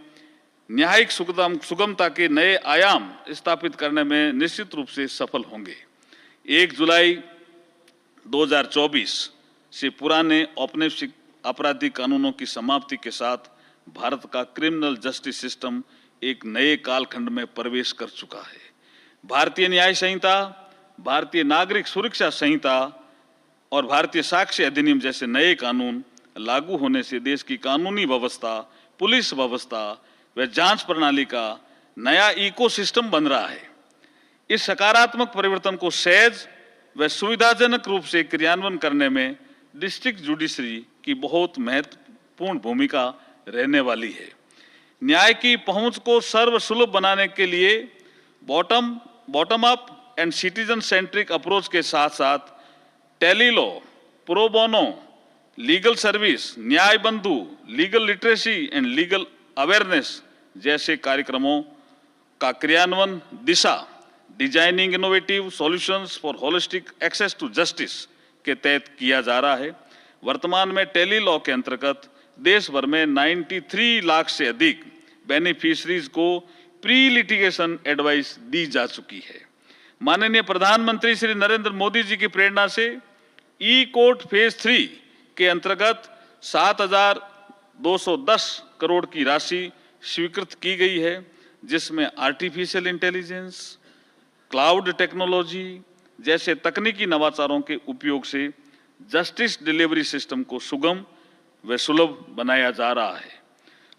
न्यायिक सुगमता के नए आयाम स्थापित करने में निश्चित रूप से सफल होंगे। 1 जुलाई 2024 से पुराने औपनिवेशिक आपराधिक कानूनों की समाप्ति के साथ भारत का क्रिमिनल जस्टिस सिस्टम एक नए कालखंड में प्रवेश कर चुका है। भारतीय न्याय संहिता, भारतीय नागरिक सुरक्षा संहिता और भारतीय साक्ष्य अधिनियम जैसे नए कानून लागू होने से देश की कानूनी व्यवस्था, पुलिस व्यवस्था व जांच प्रणाली का नया इकोसिस्टम बन रहा है। इस सकारात्मक परिवर्तन को सहज व सुविधाजनक रूप से क्रियान्वयन करने में डिस्ट्रिक्ट जुडिशरी की बहुत महत्वपूर्ण भूमिका रहने वाली है। न्याय की पहुंच को सर्वसुलभ बनाने के लिए bottom up and citizen centric approach के साथ साथ tele law, pro bono, legal service, Nyaya Bandhu, legal literacy and legal awareness जैसे कार्यक्रमों का क्रियान्वयन Disha designing innovative solutions for holistic access to justice के तहत किया जा रहा है। वर्तमान में टेलीलॉ के अंतर्गत देश भर में 93 लाख से अधिक बेनिफिशरीज को प्री लिटिगेशन एडवाइस दी जा चुकी है। माननीय प्रधानमंत्री श्री नरेंद्र मोदी जी की प्रेरणा से ई कोर्ट फेज 3 के अंतर्गत 7,210 करोड़ की राशि स्वीकृत की गई है, जिसमें आर्टिफिशियल इंटेलिजेंस, क्लाउड टेक्नोलॉजी जैसे तकनीकी नवाचारों के उपयोग से जस्टिस डिलीवरी सिस्टम को सुगम व सुलभ बनाया जा रहा है।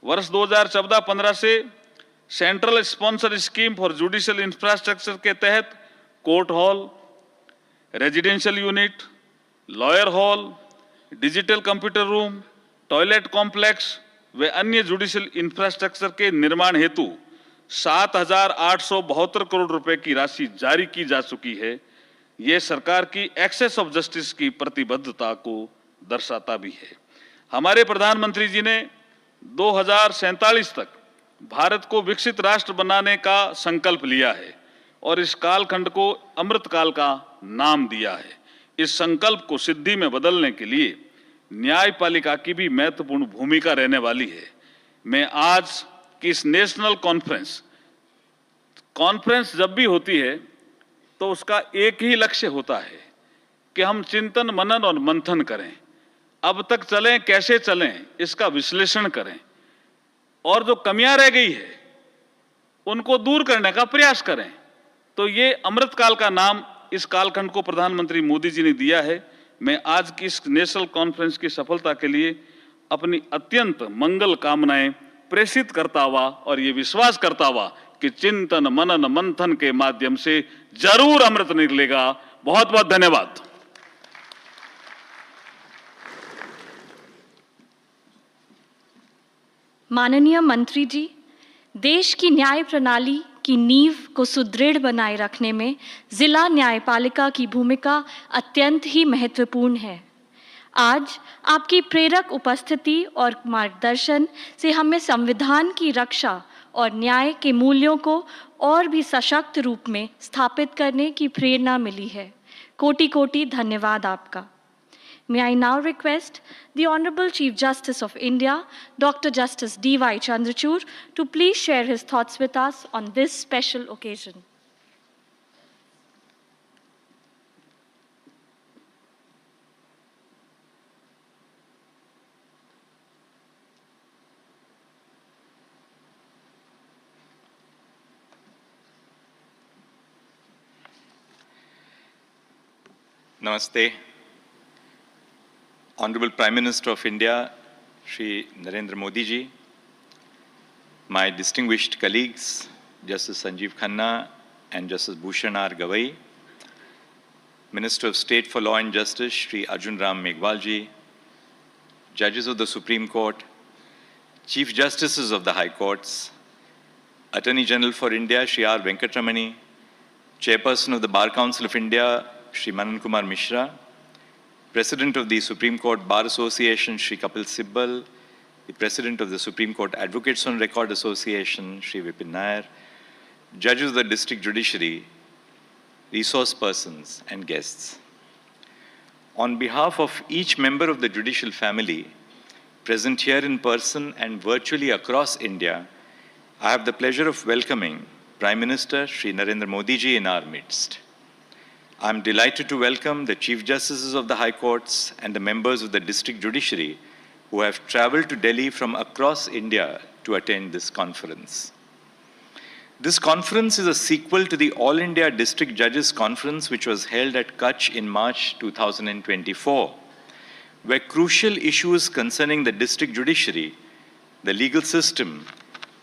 वर्ष 2014-15 से central sponsor scheme for judicial infrastructure के तहत court hall, residential unit, lawyer hall, digital computer room, toilet complex व अन्य जुडिशियल इंफ्रास्ट्रक्चर के निर्माण हेतु 7,872 करोड़ रुपए की राशि जारी की जा चुकी है। यह सरकार की एक्सेस ऑफ जस्टिस की प्रतिबद्धता को दर्शाता भी है। हमारे प्रधानमंत्री जी ने 2047 तक भारत को विकसित राष्ट्र बनाने का संकल्प लिया है और इस कालखंड को अमृत काल का नाम दिया है। इस संकल्प को सिद्धि में बदलने के लिए न्यायपालिका की भी महत्वपूर्ण भूमिका रहने वाली है। मैं आज की इस नेशनल कॉन्फ्रेंस कॉन्फ्रेंस जब भी होती है तो उसका एक ही लक्ष्य होता है कि हम चिंतन मनन और मंथन करें, अब तक चलें कैसे चलें इसका विश्लेषण करें और जो कमियां रह गई है उनको दूर करने का प्रयास करें। तो ये अमृतकाल का नाम इस कालखंड को प्रधानमंत्री मोदी जी ने दिया है। मैं आज की इस नेशनल कॉन्फ्रेंस की सफलता के लिए अपनी अत्यंत मंगल कामनाएं प्रेषित करता हुआ और ये विश्वास करता हुआ कि चिंतन मनन मंथन के माध्यम से जरूर अमृत निकलेगा। बहुत बहुत धन्यवाद। माननीय मंत्री जी, देश की न्याय प्रणाली की नींव को सुदृढ़ बनाए रखने में जिला न्यायपालिका की भूमिका अत्यंत ही महत्वपूर्ण है। आज आपकी प्रेरक उपस्थिति और मार्गदर्शन से हमें संविधान की रक्षा और न्याय के मूल्यों को और भी सशक्त रूप में स्थापित करने की प्रेरणा मिली है। कोटि कोटि धन्यवाद आपका। May I now request the Honorable Chief Justice of India, Dr. Justice D.Y. Chandrachud, to please share his thoughts with us on this special occasion. Namaste. Honorable Prime Minister of India, Shri Narendra Modi ji, my distinguished colleagues, Justice Sanjeev Khanna and Justice Bhushan R. Gavai, Minister of State for Law and Justice, Shri Arjun Ram Meghwal ji, Judges of the Supreme Court, Chief Justices of the High Courts, Attorney General for India, Shri R. Venkatramani, Chairperson of the Bar Council of India, Shri Manan Kumar Mishra, President of the Supreme Court Bar Association, Shri Kapil Sibbal, the President of the Supreme Court Advocates on Record Association, Shri Vipin Nair, Judges of the District Judiciary, resource persons and guests. On behalf of each member of the judicial family, present here in person and virtually across India, I have the pleasure of welcoming Prime Minister Shri Narendra Modi ji in our midst. I am delighted to welcome the Chief Justices of the High Courts and the members of the District Judiciary who have traveled to Delhi from across India to attend this conference. This conference is a sequel to the All India District Judges Conference which was held at Kutch in March 2024, where crucial issues concerning the district judiciary, the legal system,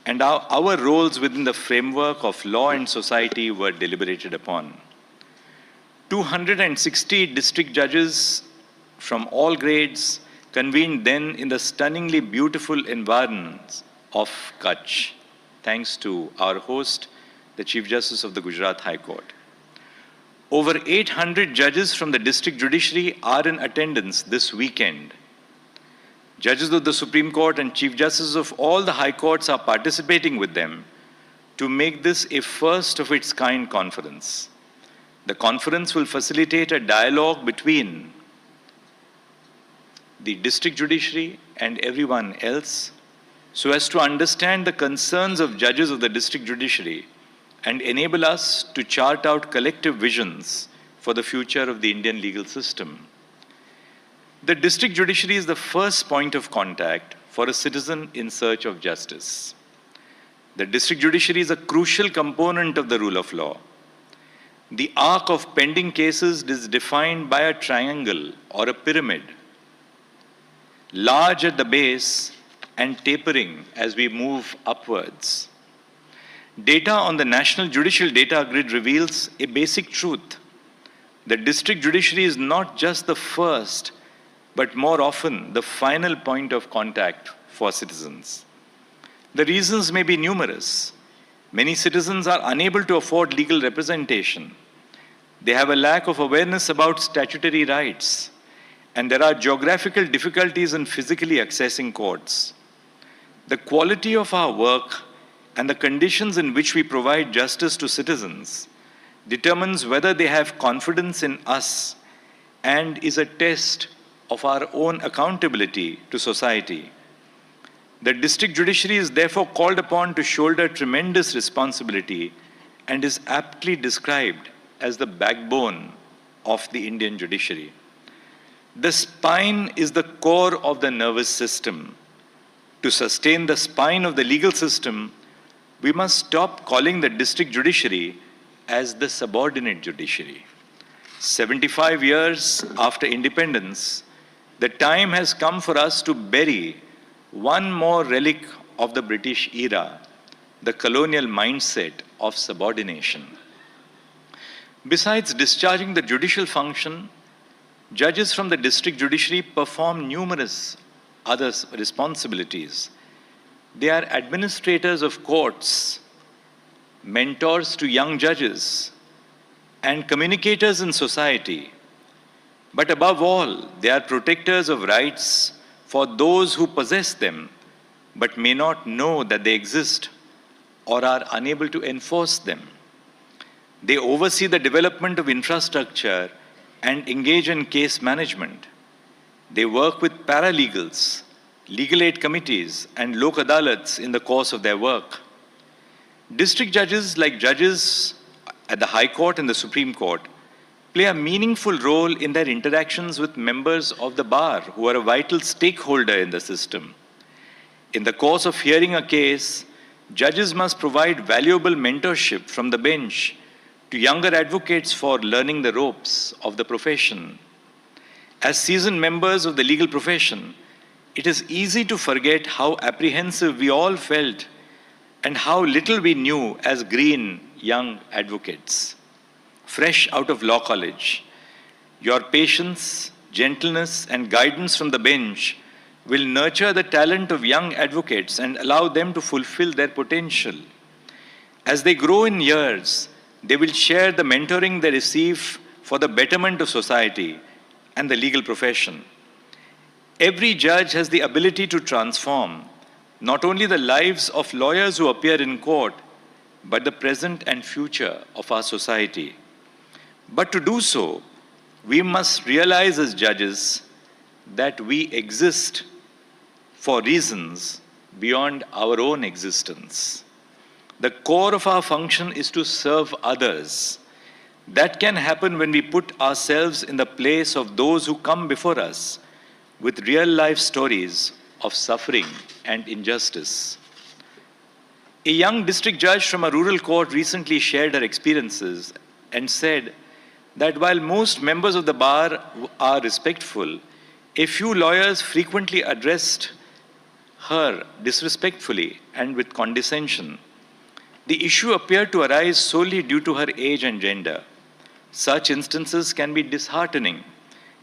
and our roles within the framework of law and society were deliberated upon. 260 district judges from all grades convened then in the stunningly beautiful environs of Kutch, thanks to our host, the Chief Justice of the Gujarat High Court. Over 800 judges from the district judiciary are in attendance this weekend. Judges of the Supreme Court and Chief Justices of all the High Courts are participating with them to make this a first of its kind conference. The conference will facilitate a dialogue between the district judiciary and everyone else so as to understand the concerns of judges of the district judiciary and enable us to chart out collective visions for the future of the Indian legal system. The district judiciary is the first point of contact for a citizen in search of justice. The district judiciary is a crucial component of the rule of law. The arc of pending cases is defined by a triangle or a pyramid, large at the base and tapering as we move upwards. Data on the National Judicial Data Grid reveals a basic truth. The district judiciary is not just the first, but more often the final point of contact for citizens. The reasons may be numerous. Many citizens are unable to afford legal representation. They have a lack of awareness about statutory rights, and there are geographical difficulties in physically accessing courts. The quality of our work and the conditions in which we provide justice to citizens determines whether they have confidence in us and is a test of our own accountability to society. The district judiciary is therefore called upon to shoulder tremendous responsibility and is aptly described as the backbone of the Indian judiciary. The spine is the core of the nervous system. To sustain the spine of the legal system, we must stop calling the district judiciary as the subordinate judiciary. 75 years after independence, the time has come for us to bury one more relic of the British era, the colonial mindset of subordination. Besides discharging the judicial function, judges from the district judiciary perform numerous other responsibilities. They are administrators of courts, mentors to young judges, and communicators in society. But above all, they are protectors of rights for those who possess them but may not know that they exist or are unable to enforce them. They oversee the development of infrastructure and engage in case management. They work with paralegals, legal aid committees, and lok adalats in the course of their work. District judges, like judges at the High Court and the Supreme Court, play a meaningful role in their interactions with members of the bar who are a vital stakeholder in the system. In the course of hearing a case, judges must provide valuable mentorship from the bench to younger advocates for learning the ropes of the profession. As seasoned members of the legal profession, it is easy to forget how apprehensive we all felt and how little we knew as green young advocates. Fresh out of law college, your patience, gentleness, and guidance from the bench will nurture the talent of young advocates and allow them to fulfill their potential. As they grow in years, they will share the mentoring they receive for the betterment of society and the legal profession. Every judge has the ability to transform not only the lives of lawyers who appear in court, but the present and future of our society. But to do so, we must realize as judges that we exist for reasons beyond our own existence. The core of our function is to serve others. That can happen when we put ourselves in the place of those who come before us with real-life stories of suffering and injustice. A young district judge from a rural court recently shared her experiences and said that while most members of the bar are respectful, a few lawyers frequently addressed her disrespectfully and with condescension. The issue appeared to arise solely due to her age and gender. Such instances can be disheartening.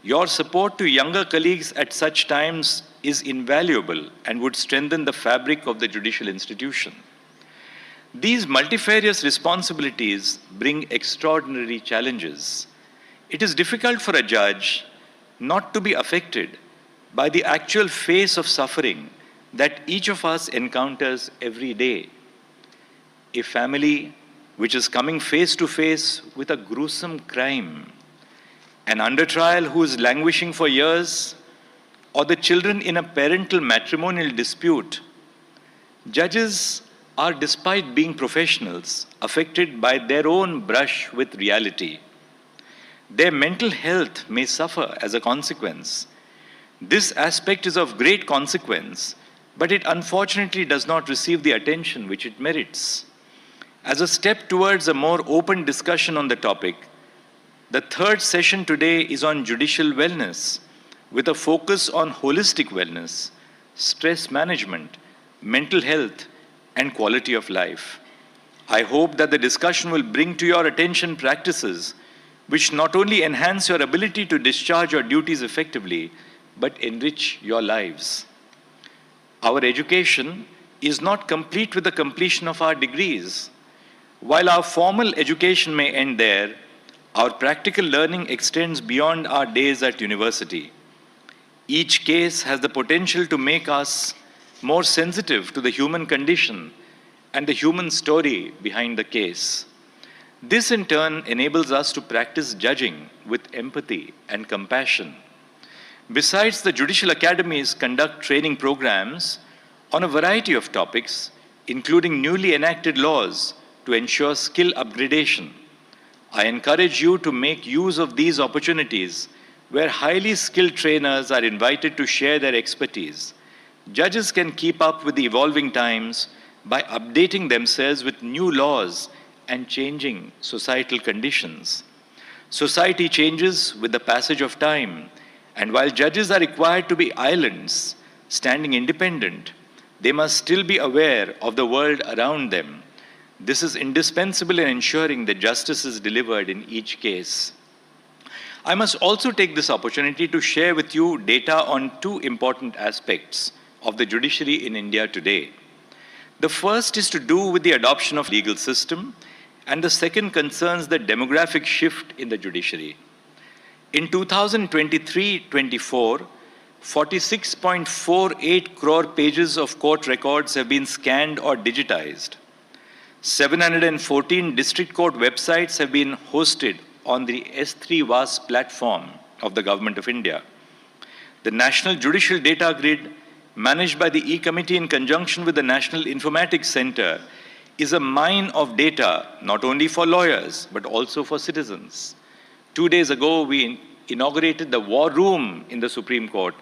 Your support to younger colleagues at such times is invaluable and would strengthen the fabric of the judicial institution. These multifarious responsibilities bring extraordinary challenges. It is difficult for a judge not to be affected by the actual face of suffering that each of us encounters every day. A family which is coming face to face with a gruesome crime, an under trial who is languishing for years, or the children in a parental matrimonial dispute. Judges are, despite being professionals, affected by their own brush with reality. Their mental health may suffer as a consequence. This aspect is of great consequence, but it unfortunately does not receive the attention which it merits. As a step towards a more open discussion on the topic, the third session today is on judicial wellness, with a focus on holistic wellness, stress management, mental health, and quality of life. I hope that the discussion will bring to your attention practices which not only enhance your ability to discharge your duties effectively, but enrich your lives. Our education is not complete with the completion of our degrees. While our formal education may end there, our practical learning extends beyond our days at university. Each case has the potential to make us more sensitive to the human condition and the human story behind the case. This in turn enables us to practice judging with empathy and compassion. Besides, the judicial academies conduct training programs on a variety of topics, including newly enacted laws, to ensure skill upgradation. I encourage you to make use of these opportunities where highly skilled trainers are invited to share their expertise. Judges can keep up with the evolving times by updating themselves with new laws and changing societal conditions. Society changes with the passage of time, and while judges are required to be islands, standing independent, they must still be aware of the world around them. This is indispensable in ensuring that justice is delivered in each case. I must also take this opportunity to share with you data on two important aspects of the judiciary in India today. The first is to do with the adoption of legal system, and the second concerns the demographic shift in the judiciary. In 2023-24, 46.48 crore pages of court records have been scanned or digitized. 714 district court websites have been hosted on the S3 VAS platform of the Government of India. The National Judicial Data Grid, managed by the E-Committee in conjunction with the National Informatics Center, is a mine of data, not only for lawyers, but also for citizens. 2 days ago, we inaugurated the War Room in the Supreme Court,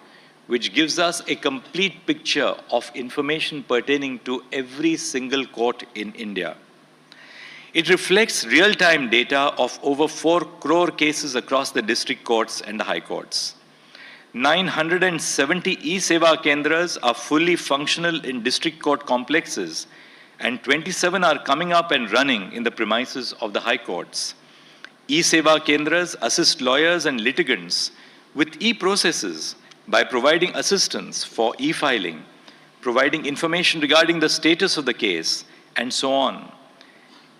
which gives us a complete picture of information pertaining to every single court in India. It reflects real-time data of over 4 crore cases across the district courts and the high courts. 970 e-Seva Kendras are fully functional in district court complexes, and 27 are coming up and running in the premises of the high courts. E-Seva Kendras assist lawyers and litigants with e-processes by providing assistance for e-filing, providing information regarding the status of the case, and so on.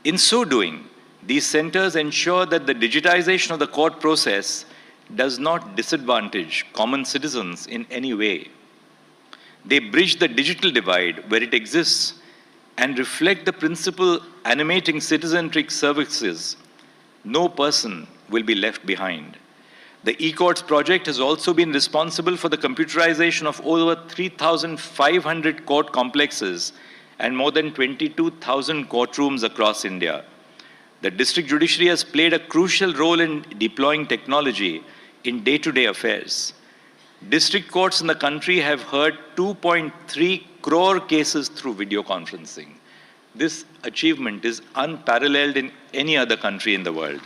In so doing, these centers ensure that the digitization of the court process does not disadvantage common citizens in any way. They bridge the digital divide where it exists and reflect the principle animating citizen-centric services. No person will be left behind. The eCourts project has also been responsible for the computerization of over 3,500 court complexes and more than 22,000 courtrooms across India. The district judiciary has played a crucial role in deploying technology in day-to-day affairs. District courts in the country have heard 2.3 crore cases through video conferencing. This achievement is unparalleled in any other country in the world.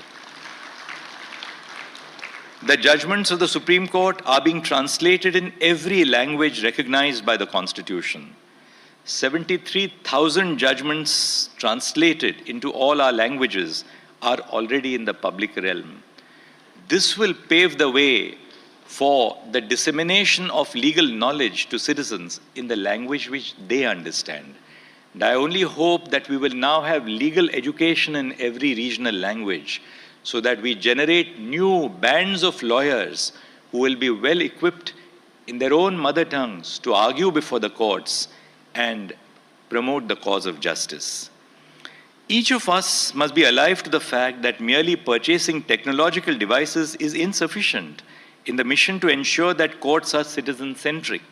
The judgments of the Supreme Court are being translated in every language recognized by the Constitution. 73,000 judgments translated into all our languages are already in the public realm. This will pave the way for the dissemination of legal knowledge to citizens in the language which they understand. And I only hope that we will now have legal education in every regional language, so that we generate new bands of lawyers who will be well equipped in their own mother tongues to argue before the courts and promote the cause of justice. Each of us must be alive to the fact that merely purchasing technological devices is insufficient in the mission to ensure that courts are citizen-centric.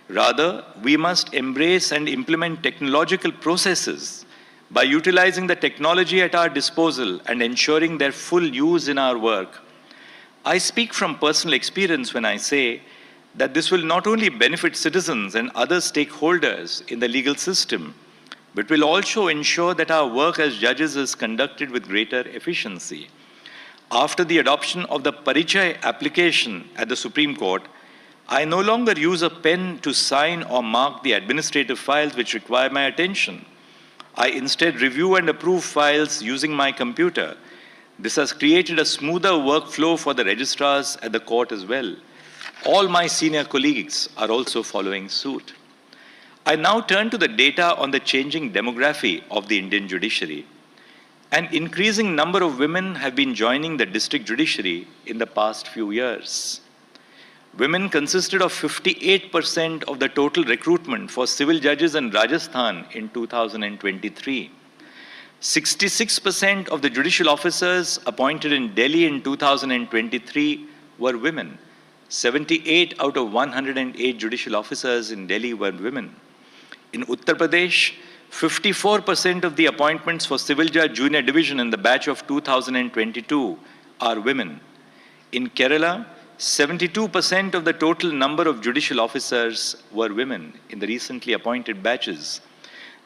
Rather, we must embrace and implement technological processes by utilizing the technology at our disposal and ensuring their full use in our work. I speak from personal experience when I say that this will not only benefit citizens and other stakeholders in the legal system, but will also ensure that our work as judges is conducted with greater efficiency. After the adoption of the Parichay application at the Supreme Court, I no longer use a pen to sign or mark the administrative files which require my attention. I instead review and approve files using my computer. This has created a smoother workflow for the registrars at the court as well. All my senior colleagues are also following suit. I now turn to the data on the changing demography of the Indian judiciary. An increasing number of women have been joining the district judiciary in the past few years. Women consisted of 58% of the total recruitment for civil judges in Rajasthan in 2023. 66% of the judicial officers appointed in Delhi in 2023 were women. 78 out of 108 judicial officers in Delhi were women. In Uttar Pradesh, 54% of the appointments for Civil Judge Junior Division in the batch of 2022 are women. In Kerala, 72% of the total number of judicial officers were women in the recently appointed batches.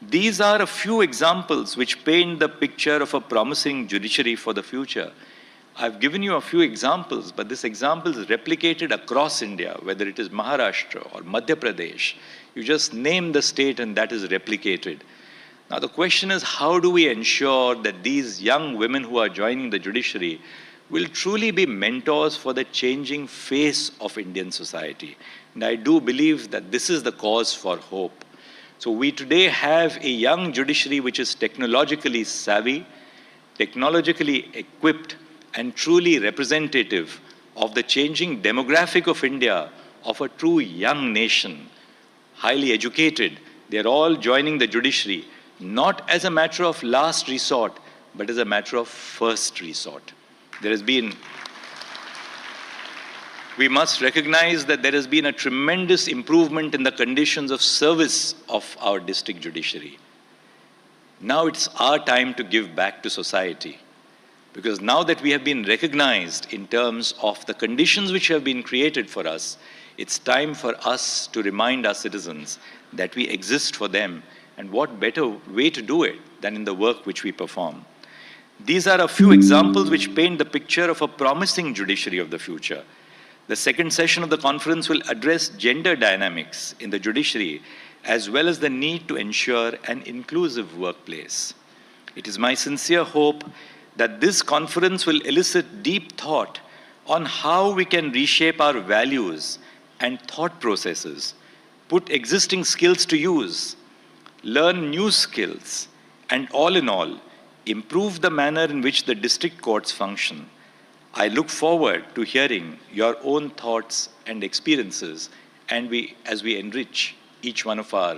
These are a few examples which paint the picture of a promising judiciary for the future. I've given you a few examples, but this example is replicated across India, whether it is Maharashtra or Madhya Pradesh. You just name the state and that is replicated. Now the question is, how do we ensure that these young women who are joining the judiciary will truly be mentors for the changing face of Indian society? And I do believe that this is the cause for hope. So we today have a young judiciary which is technologically savvy, technologically equipped, and truly representative of the changing demographic of India, of a true young nation, highly educated. They're all joining the judiciary, not as a matter of last resort, but as a matter of first resort. We must recognize that there has been a tremendous improvement in the conditions of service of our district judiciary. Now it's our time to give back to society. Because now that we have been recognized in terms of the conditions which have been created for us, it's time for us to remind our citizens that we exist for them, and what better way to do it than in the work which we perform. These are a few examples which paint the picture of a promising judiciary of the future. The second session of the conference will address gender dynamics in the judiciary, as well as the need to ensure an inclusive workplace. It is my sincere hope that this conference will elicit deep thought on how we can reshape our values and thought processes, put existing skills to use, learn new skills, and all in all, improve the manner in which the district courts function. I look forward to hearing your own thoughts and experiences, and as we enrich each one of our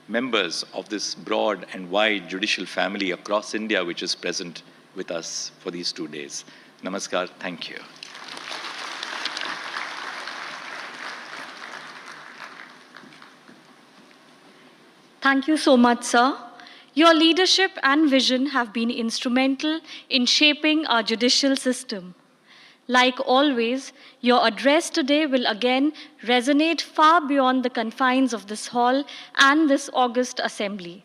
members of this broad and wide judicial family across India, which is present with us for these 2 days. Namaskar, thank you. Thank you so much, sir. Your leadership and vision have been instrumental in shaping our judicial system. Like always, your address today will again resonate far beyond the confines of this hall and this august assembly.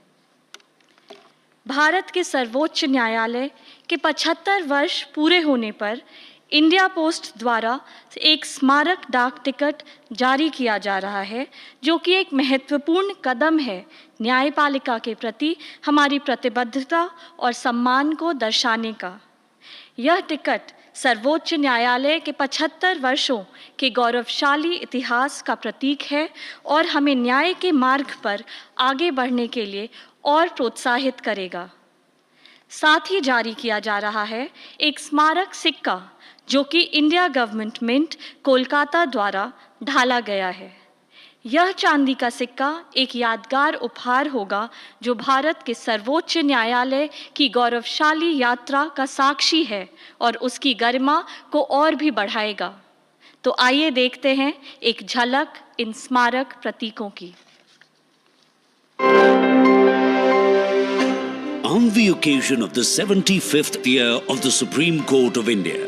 Bharat के सर्वोच्च न्यायालय के 75 वर्ष पूरे होने पर India post द्वारा एक स्मारक डाक टिकट जारी किया जा रहा है, जो कि एक महत्वपूर्ण कदम है न्यायपालिका के प्रति हमारी प्रतिबद्धता और सम्मान को दर्शाने का। यह टिकट सर्वोच्च न्यायालय के 75 वर्षों के गौरवशाली इतिहास का प्रतीक है और हमें न्याय के मार्ग पर आगे बढ़ने के लिए और प्रोत्साहित करेगा। साथ ही जारी किया जा रहा है एक स्मारक सिक्का, जो कि इंडिया गवर्नमेंट मिंट कोलकाता द्वारा ढाला गया है। यह चांदी का सिक्का एक यादगार उपहार होगा, जो भारत के सर्वोच्च न्यायालय की गौरवशाली यात्रा का साक्षी है और उसकी गरिमा को और भी बढ़ाएगा। तो आइए देखते हैं एक झलक इन स्मारक प्रतीकों की। On the occasion of the 75th year of the Supreme Court of India,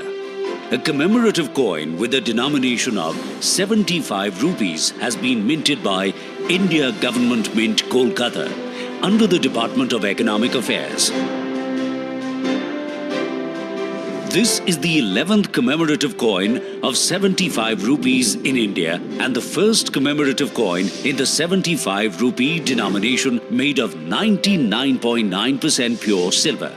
a commemorative coin with a denomination of 75 rupees has been minted by India Government Mint, Kolkata, under the Department of Economic Affairs. This is the 11th commemorative coin of 75 rupees in India and the first commemorative coin in the 75 rupee denomination made of 99.9% pure silver.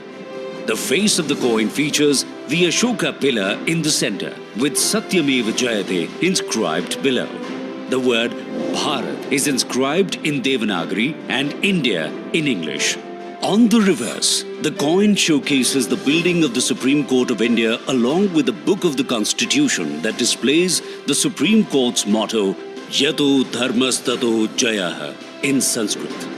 The face of the coin features the Ashoka pillar in the center with Satyameva Jayate inscribed below. The word Bharat is inscribed in Devanagari and India in English. On the reverse, the coin showcases the building of the Supreme Court of India along with the book of the Constitution that displays the Supreme Court's motto, Yato Dharmastato Jayaha, in Sanskrit.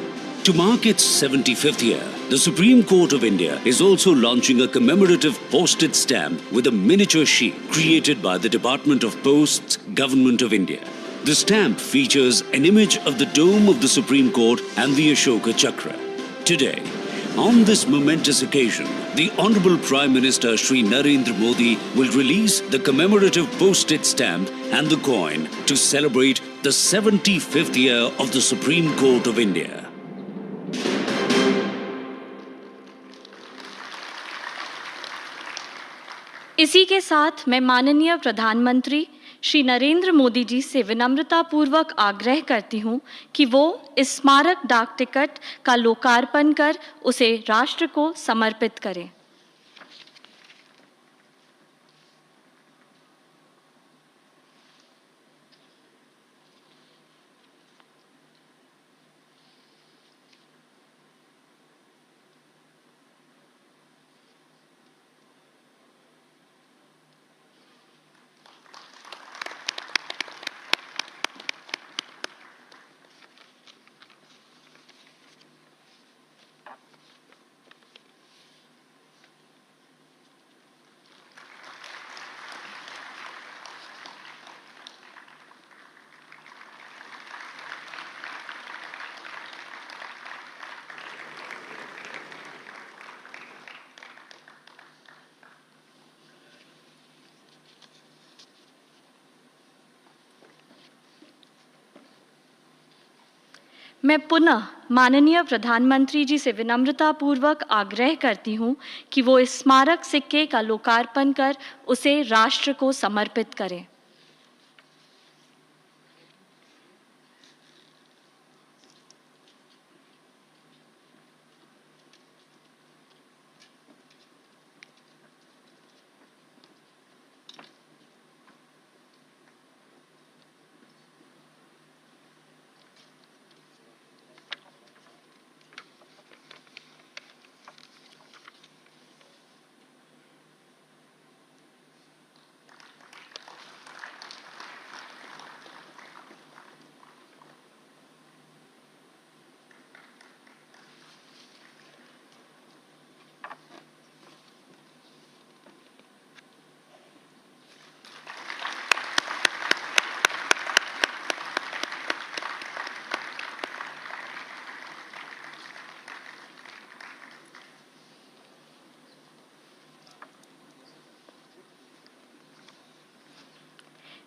To mark its 75th year, the Supreme Court of India is also launching a commemorative postage stamp with a miniature sheet created by the Department of Posts, Government of India. The stamp features an image of the dome of the Supreme Court and the Ashoka Chakra. Today, on this momentous occasion, the Honorable Prime Minister Shri Narendra Modi will release the commemorative postage stamp and the coin to celebrate the 75th year of the Supreme Court of India. इसी के साथ मैं माननीय प्रधानमंत्री श्री नरेंद्र मोदी जी से विनम्रता पूर्वक आग्रह करती हूं कि वो इस स्मारक डाक टिकट का लोकार्पण कर उसे राष्ट्र को समर्पित करें। मैं पुनः माननीय प्रधानमंत्री जी से विनम्रता पूर्वक आग्रह करती हूं कि वो इस स्मारक सिक्के का लोकार्पण कर उसे राष्ट्र को समर्पित करें।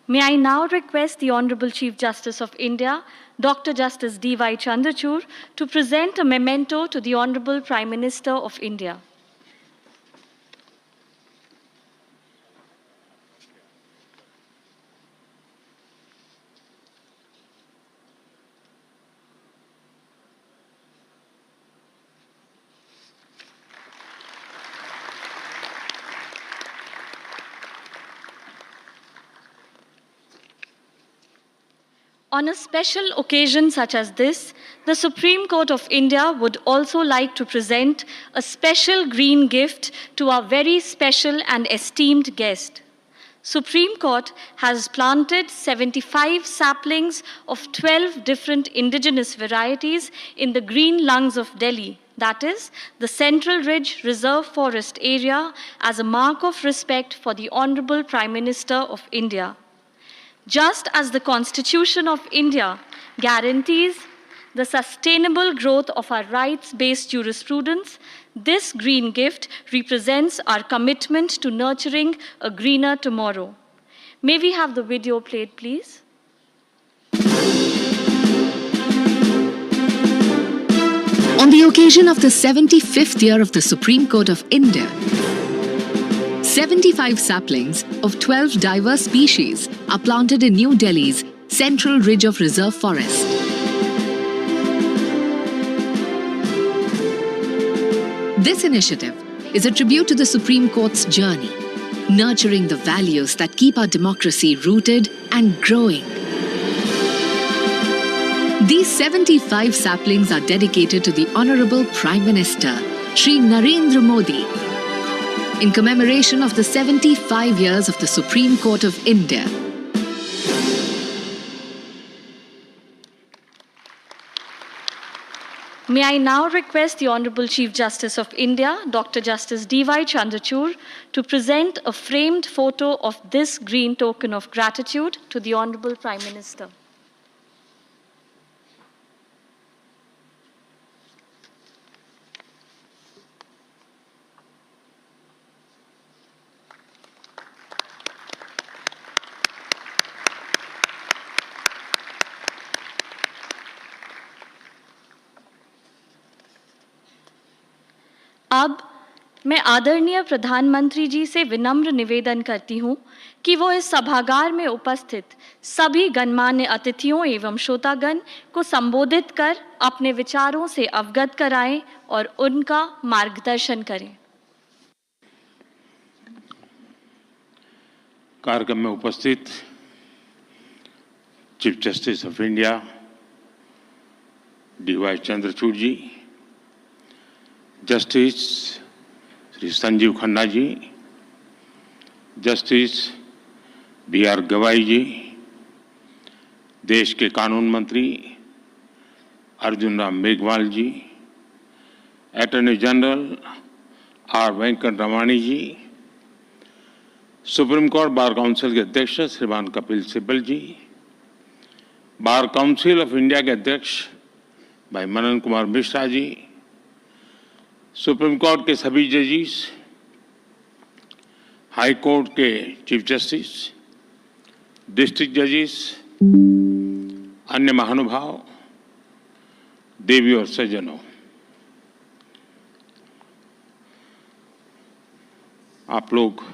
May I now request the Honorable Chief Justice of India, Dr. Justice D.Y. Chandrachud, to present a memento to the Honorable Prime Minister of India. On a special occasion such as this, the Supreme Court of India would also like to present a special green gift to our very special and esteemed guest. Supreme Court has planted 75 saplings of 12 different indigenous varieties in the green lungs of Delhi, that is, the Central Ridge Reserve Forest area, as a mark of respect for the Honorable Prime Minister of India. Just as the Constitution of India guarantees the sustainable growth of our rights-based jurisprudence, this green gift represents our commitment to nurturing a greener tomorrow. May we have the video played, please? On the occasion of the 75th year of the Supreme Court of India, 75 saplings of 12 diverse species are planted in New Delhi's Central Ridge of Reserve Forest. This initiative is a tribute to the Supreme Court's journey, nurturing the values that keep our democracy rooted and growing. These 75 saplings are dedicated to the Honorable Prime Minister, Shri Narendra Modi, in commemoration of the 75 years of the Supreme Court of India. May I now request the Honorable Chief Justice of India, Dr. Justice D.Y. Chandrachud, to present a framed photo of this green token of gratitude to the Honorable Prime Minister. अब मैं आदरणीय प्रधानमंत्री जी से विनम्र निवेदन करती हूँ कि वो इस सभागार में उपस्थित सभी गणमान्य अतिथियों एवं श्रोतागण को संबोधित कर अपने विचारों से अवगत कराएं और उनका मार्गदर्शन करें। कार्यक्रम में उपस्थित chief justice of India D Y. Chandrachud ji, justice Shri Sanjiv Khanna ji, justice B R. Gavai ji, देश के कानून मंत्री Arjun Ram Meghwal ji, attorney general R. Venkat Ramani ji, Supreme Court Bar Council के अध्यक्ष श्रीमान Kapil Sibal ji, Bar Council of India के अध्यक्ष भाई मनन कुमार मिश्रा जी, सुप्रीम कोर्ट के सभी जजेस, हाई कोर्ट के चीफ जस्टिस, डिस्ट्रिक्ट जजेस, अन्य महानुभाव, देवी और सज्जनों, आप लोग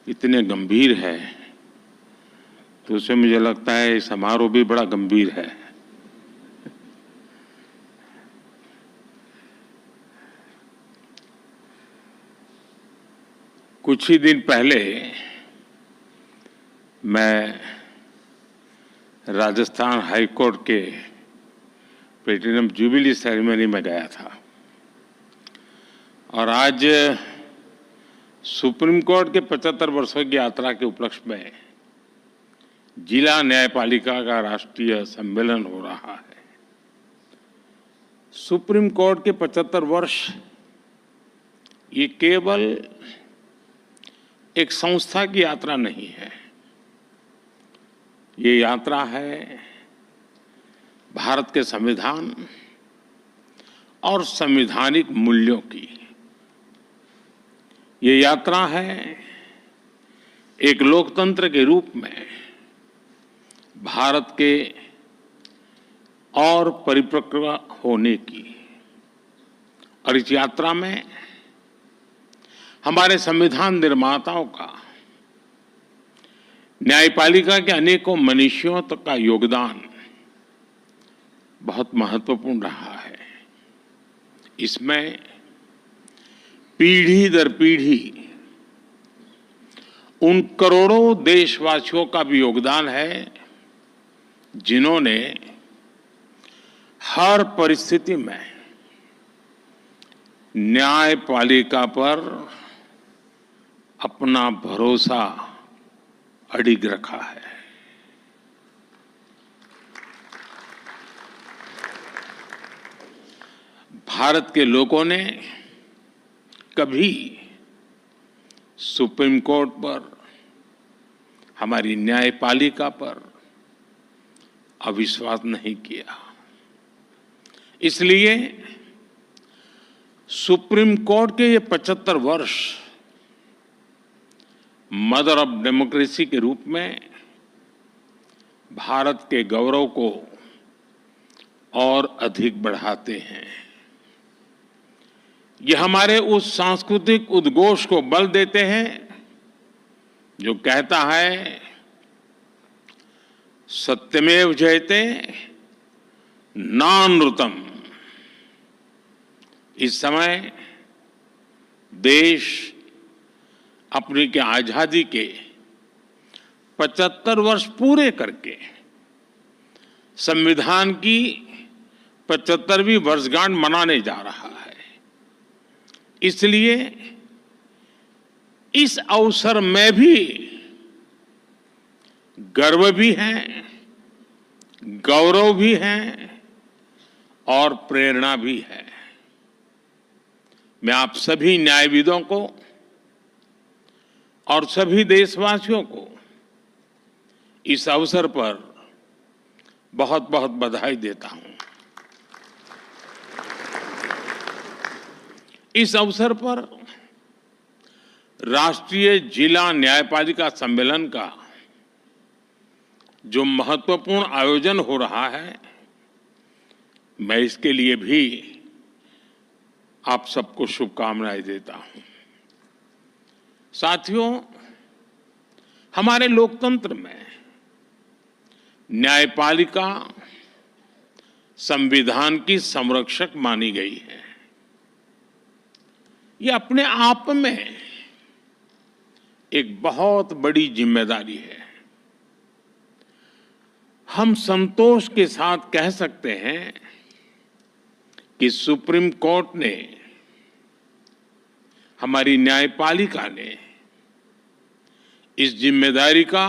इतने गंभीर है तो उससे मुझे लगता है ये समारोह भी बड़ा गंभीर है। कुछ ही दिन पहले मैं राजस्थान हाई कोर्ट के प्लेटिनम जुबिली सेरेमनी में गया था और आज सुप्रीम कोर्ट के 75 वर्षों की यात्रा के उपलक्ष्य में जिला न्यायपालिका का राष्ट्रीय सम्मेलन हो रहा है। सुप्रीम कोर्ट के 75 वर्ष ये केवल एक संस्था की यात्रा नहीं है, ये यात्रा है भारत के संविधान और संवैधानिक मूल्यों की। ये यात्रा है एक लोकतंत्र के रूप में भारत के और परिपक्व होने की, और इस यात्रा में हमारे संविधान निर्माताओं का, न्यायपालिका के अनेकों मनुष्यों तक का योगदान बहुत महत्वपूर्ण रहा है। इसमें पीढ़ी दर पीढ़ी उन करोड़ों देशवासियों का भी योगदान है जिन्होंने हर परिस्थिति में न्यायपालिका पर अपना भरोसा अडिग रखा है। भारत के लोगों ने कभी सुप्रीम कोर्ट पर, हमारी न्यायपालिका पर अविश्वास नहीं किया। इसलिए सुप्रीम कोर्ट के ये 75 वर्ष मदर ऑफ डेमोक्रेसी के रूप में भारत के गौरव को और अधिक बढ़ाते हैं। ये हमारे उस सांस्कृतिक उद्घोष को बल देते हैं जो कहता है सत्यमेव जयते नानृतम। इस समय देश अपनी के आजादी के 75 वर्ष पूरे करके संविधान की 75वीं वर्षगांठ मनाने जा रहा है। इसलिए इस अवसर में भी गर्व भी है, गौरव भी है और प्रेरणा भी है। मैं आप सभी न्यायविदों को और सभी देशवासियों को इस अवसर पर बहुत बहुत बधाई देता हूं। इस अवसर पर राष्ट्रीय जिला न्यायपालिका सम्मेलन का जो महत्वपूर्ण आयोजन हो रहा है, मैं इसके लिए भी आप सबको शुभकामनाएं देता हूं। साथियों, हमारे लोकतंत्र में न्यायपालिका संविधान की संरक्षक मानी गई है। ये अपने आप में एक बहुत बड़ी जिम्मेदारी है। हम संतोष के साथ कह सकते हैं कि सुप्रीम कोर्ट ने, हमारी न्यायपालिका ने इस जिम्मेदारी का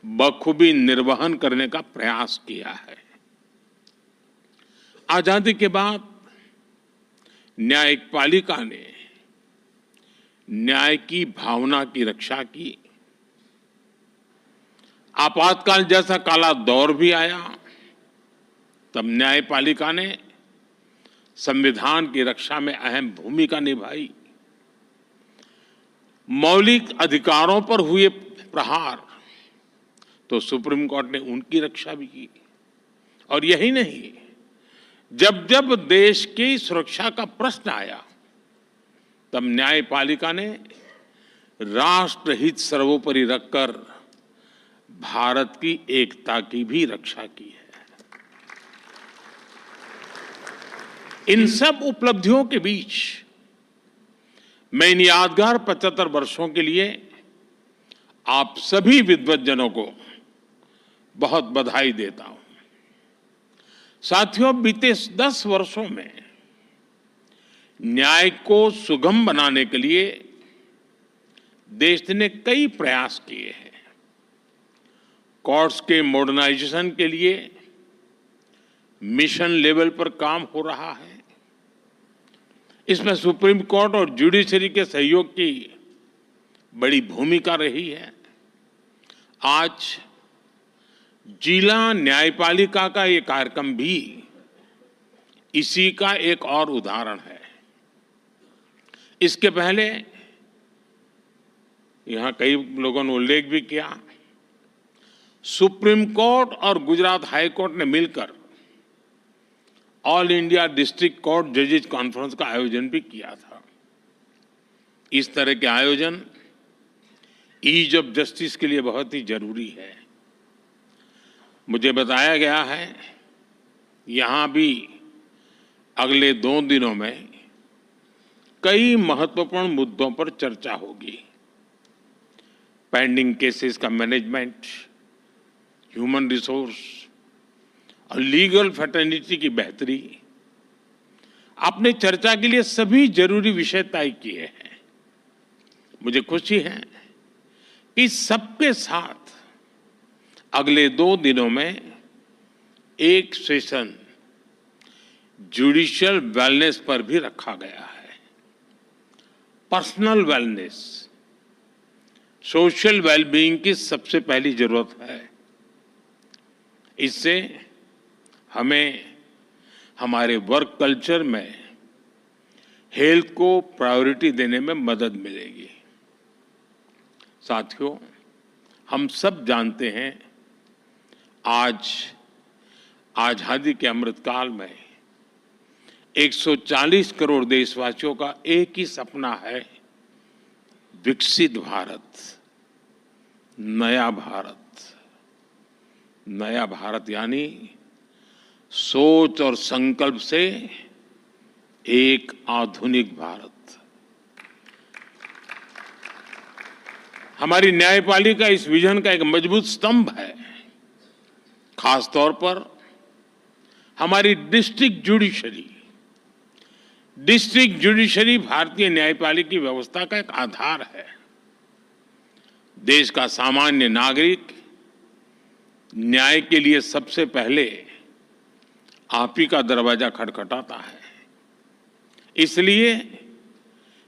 बखूबी निर्वहन करने का प्रयास किया है। आजादी के बाद न्यायपालिका ने न्याय की भावना की रक्षा की। आपातकाल जैसा काला दौर भी आया, तब न्यायपालिका ने संविधान की रक्षा में अहम भूमिका निभाई। मौलिक अधिकारों पर हुए प्रहार तो सुप्रीम कोर्ट ने उनकी रक्षा भी की। और यही नहीं, जब जब देश की सुरक्षा का प्रश्न आया, तब न्यायपालिका ने राष्ट्रहित सर्वोपरि रखकर भारत की एकता की भी रक्षा की है। इन सब उपलब्धियों के बीच मैं इन यादगार 75 वर्षों के लिए आप सभी विद्वज्जनों को बहुत बधाई देता हूं। साथियों, बीते 10 वर्षों में न्याय को सुगम बनाने के लिए देश ने कई प्रयास किए हैं। कोर्ट्स के मॉडर्नाइजेशन के लिए मिशन लेवल पर काम हो रहा है। इसमें सुप्रीम कोर्ट और जुडिशरी के सहयोग की बड़ी भूमिका रही है। आज जिला न्यायपालिका का ये कार्यक्रम भी इसी का एक और उदाहरण है। इसके पहले यहां कई लोगों ने उल्लेख भी किया, सुप्रीम कोर्ट और गुजरात हाई कोर्ट ने मिलकर ऑल इंडिया डिस्ट्रिक्ट कोर्ट जजेज कॉन्फ्रेंस का आयोजन भी किया था। इस तरह के आयोजन ईज ऑफ जस्टिस के लिए बहुत ही जरूरी है। मुझे बताया गया है यहां भी अगले 2 दिनों में कई महत्वपूर्ण मुद्दों पर चर्चा होगी। पेंडिंग केसेस का मैनेजमेंट, ह्यूमन रिसोर्स और लीगल फैटर्निटी की बेहतरी। आपने चर्चा के लिए सभी जरूरी विषय तय किए हैं। मुझे खुशी है कि सबके साथ अगले 2 दिनों में एक सेशन जुडिशियल वेलनेस पर भी रखा गया है। पर्सनल वेलनेस, सोशल वेलबीइंग की सबसे पहली जरूरत है। इससे हमें हमारे वर्क कल्चर में हेल्थ को प्रायोरिटी देने में मदद मिलेगी। साथियों, हम सब जानते हैं आज आजादी के अमृतकाल में 140 करोड़ देशवासियों का एक ही सपना है, विकसित भारत, नया भारत। नया भारत यानी सोच और संकल्प से एक आधुनिक भारत। हमारी न्यायपालिका इस विजन का एक मजबूत स्तंभ है। खास तौर पर हमारी डिस्ट्रिक्ट जुडिशरी भारतीय न्यायपालिका की व्यवस्था का एक आधार है। देश का सामान्य नागरिक न्याय के लिए सबसे पहले आप ही का दरवाजा खटखटाता है। इसलिए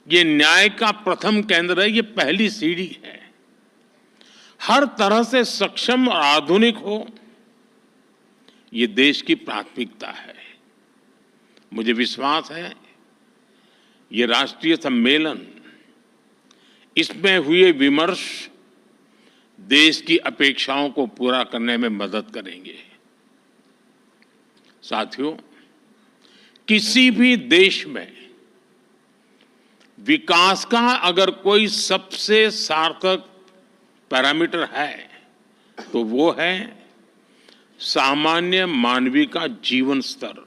ये न्याय का प्रथम केंद्र है, ये पहली सीढ़ी है। हर तरह से सक्षम और आधुनिक हो, ये देश की प्राथमिकता है। मुझे विश्वास है ये राष्ट्रीय सम्मेलन, इसमें हुए विमर्श देश की अपेक्षाओं को पूरा करने में मदद करेंगे। साथियों, किसी भी देश में विकास का अगर कोई सबसे सार्थक पैरामीटर है तो वो है सामान्य मानवीय का जीवन स्तर।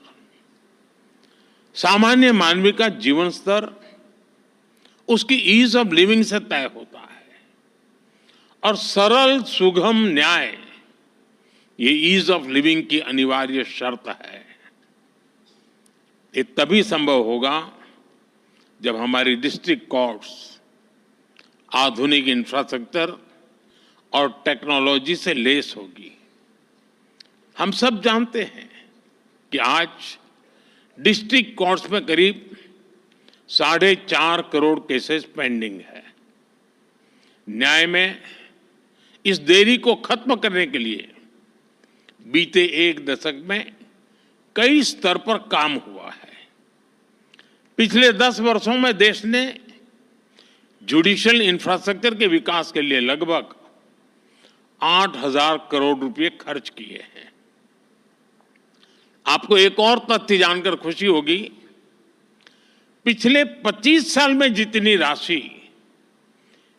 सामान्य मानवीय का जीवन स्तर उसकी ईज ऑफ लिविंग से तय होता है और सरल सुगम न्याय ये ईज ऑफ लिविंग की अनिवार्य शर्त है। ये तभी संभव होगा जब हमारी डिस्ट्रिक्ट कोर्ट्स आधुनिक इंफ्रास्ट्रक्चर और टेक्नोलॉजी से लेस होगी। हम सब जानते हैं कि आज डिस्ट्रिक्ट कोर्ट्स में करीब 4.5 करोड़ केसेस पेंडिंग है। न्याय में इस देरी को खत्म करने के लिए बीते एक दशक में कई स्तर पर काम हुआ है। पिछले 10 वर्षों में देश ने जुडिशियल इंफ्रास्ट्रक्चर के विकास के लिए लगभग 8,000 करोड़ रुपए खर्च किए हैं। आपको एक और तथ्य जानकर खुशी होगी, पिछले 25 साल में जितनी राशि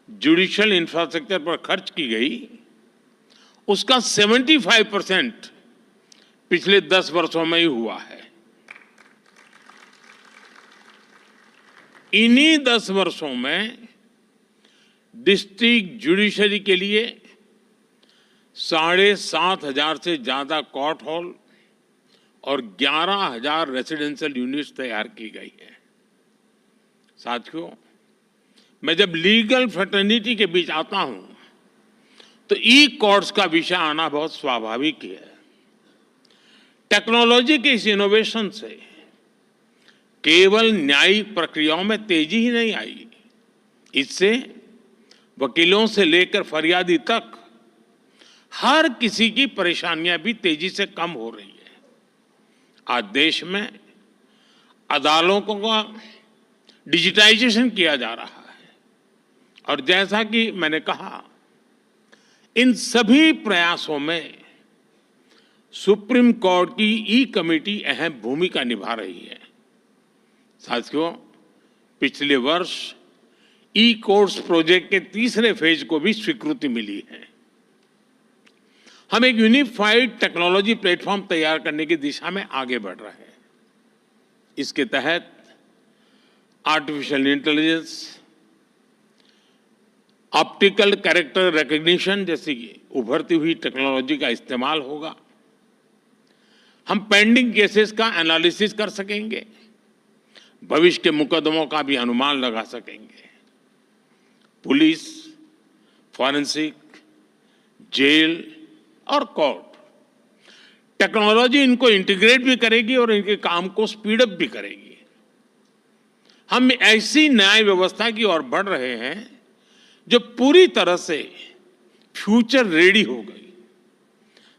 जुडिशियल इंफ्रास्ट्रक्चर पर खर्च की गई उसका 75% पिछले 10 वर्षों में ही हुआ है। इन्हीं 10 वर्षों में डिस्ट्रिक्ट जुडिशरी के लिए 7,500 से ज्यादा कोर्ट हॉल और 11,000 रेसिडेंशियल यूनिट्स तैयार की गई है। साथियों, मैं जब लीगल फ्रेटर्निटी के बीच आता हूं तो ई कोर्ट्स का विषय आना बहुत स्वाभाविक है। टेक्नोलॉजी के इस इनोवेशन से केवल न्यायिक प्रक्रियाओं में तेजी ही नहीं आई, इससे वकीलों से लेकर फरियादी तक हर किसी की परेशानियां भी तेजी से कम हो रही है। आज देश में अदालतों का डिजिटाइजेशन किया जा रहा है और जैसा कि मैंने कहा, इन सभी प्रयासों में सुप्रीम कोर्ट की ई कमेटी अहम भूमिका निभा रही है। साथियों, पिछले वर्ष ई कोर्ट्स प्रोजेक्ट के तीसरे फेज को भी स्वीकृति मिली है। हम एक यूनिफाइड टेक्नोलॉजी प्लेटफॉर्म तैयार करने की दिशा में आगे बढ़ रहे हैं। इसके तहत artificial intelligence, optical character recognition जैसी उभरती हुई टेक्नोलॉजी का इस्तेमाल होगा। हम पेंडिंग केसेस का एनालिसिस कर सकेंगे, भविष्य के मुकदमों का भी अनुमान लगा सकेंगे। पुलिस, फॉरेंसिक, जेल और कोर्ट टेक्नोलॉजी इनको इंटीग्रेट भी करेगी और इनके काम को स्पीड अप भी करेगी। हम ऐसी न्याय व्यवस्था की ओर बढ़ रहे हैं जो पूरी तरह से फ्यूचर रेडी हो गई।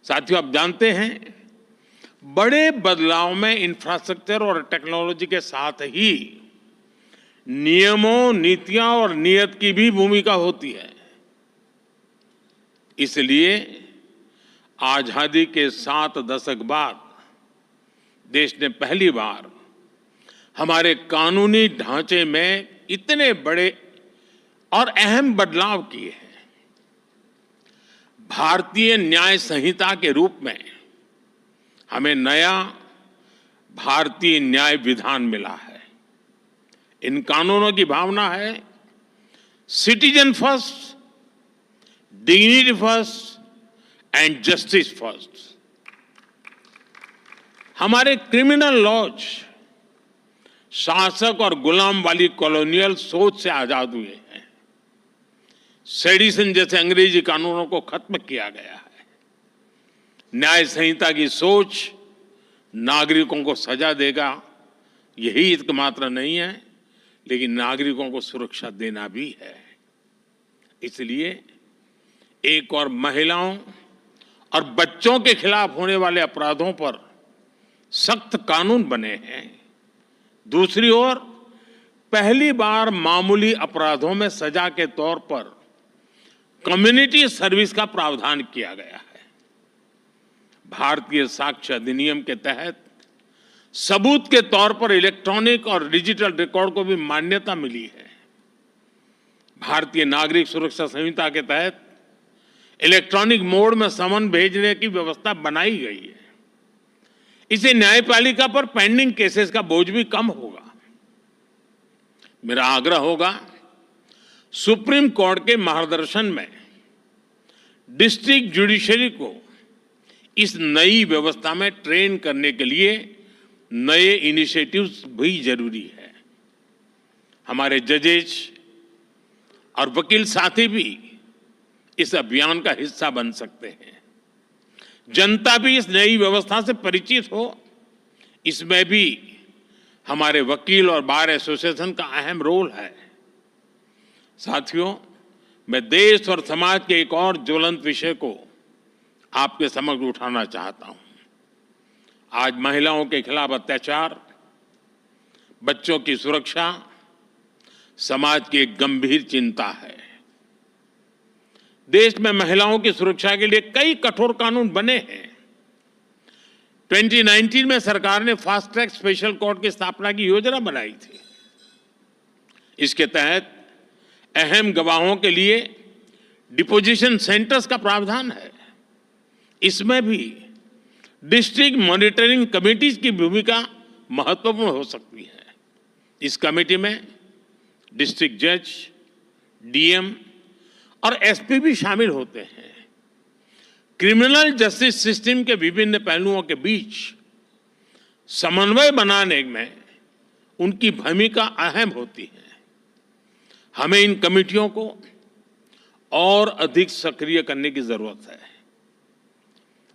साथियों, आप जानते हैं, बड़े बदलाव में इंफ्रास्ट्रक्चर और टेक्नोलॉजी के साथ ही नियमों, नीतियां और नीयत की भी भूमिका होती है। इसलिए आजादी के 7 दशक बाद देश ने पहली बार हमारे कानूनी ढांचे में इतने बड़े और अहम बदलाव किए हैं। भारतीय न्याय संहिता के रूप में हमें नया भारतीय न्याय विधान मिला है। इन कानूनों की भावना है citizen first, dignity first and justice first. हमारे क्रिमिनल लॉज शासक और गुलाम वाली कॉलोनियल सोच से आजाद हुए हैं। सेडिशन जैसे अंग्रेजी कानूनों को खत्म किया गया है। न्याय संहिता की सोच नागरिकों को सजा देगा, यही एकमात्र नहीं है, लेकिन नागरिकों को सुरक्षा देना भी है। इसलिए एक और महिलाओं और बच्चों के खिलाफ होने वाले अपराधों पर सख्त कानून बने हैं। दूसरी ओर पहली बार मामूली अपराधों में सजा के तौर पर कम्युनिटी सर्विस का प्रावधान किया गया है। भारतीय साक्ष्य अधिनियम के तहत सबूत के तौर पर इलेक्ट्रॉनिक और डिजिटल रिकॉर्ड को भी मान्यता मिली है। भारतीय नागरिक सुरक्षा संहिता के तहत इलेक्ट्रॉनिक मोड में समन भेजने की व्यवस्था बनाई गई है। इससे न्यायपालिका पर पेंडिंग केसेस का बोझ भी कम होगा। मेरा आग्रह होगा, सुप्रीम कोर्ट के मार्गदर्शन में डिस्ट्रिक्ट जुडिशरी को इस नई व्यवस्था में ट्रेन करने के लिए नए इनिशिएटिव्स भी जरूरी है। हमारे जजेस और वकील साथी भी इस अभियान का हिस्सा बन सकते हैं। जनता भी इस नई व्यवस्था से परिचित हो, इसमें भी हमारे वकील और बार एसोसिएशन का अहम रोल है। साथियों, मैं देश और समाज के एक और ज्वलंत विषय को आपके समक्ष उठाना चाहता हूं। आज महिलाओं के खिलाफ अत्याचार, बच्चों की सुरक्षा समाज की एक गंभीर चिंता है। देश में महिलाओं की सुरक्षा के लिए कई कठोर कानून बने हैं। 2019 में सरकार ने फास्ट ट्रैक स्पेशल कोर्ट की स्थापना की योजना बनाई थी। इसके तहत अहम गवाहों के लिए डिपोजिशन सेंटर्स का प्रावधान है। इसमें भी डिस्ट्रिक्ट मॉनिटरिंग कमेटीज की भूमिका महत्वपूर्ण हो सकती है। इस कमेटी में डिस्ट्रिक्ट जज, डीएम और एसपी भी शामिल होते हैं। क्रिमिनल जस्टिस सिस्टम के विभिन्न पहलुओं के बीच समन्वय बनाने में उनकी भूमिका अहम होती है। हमें इन कमेटियों को और अधिक सक्रिय करने की जरूरत है।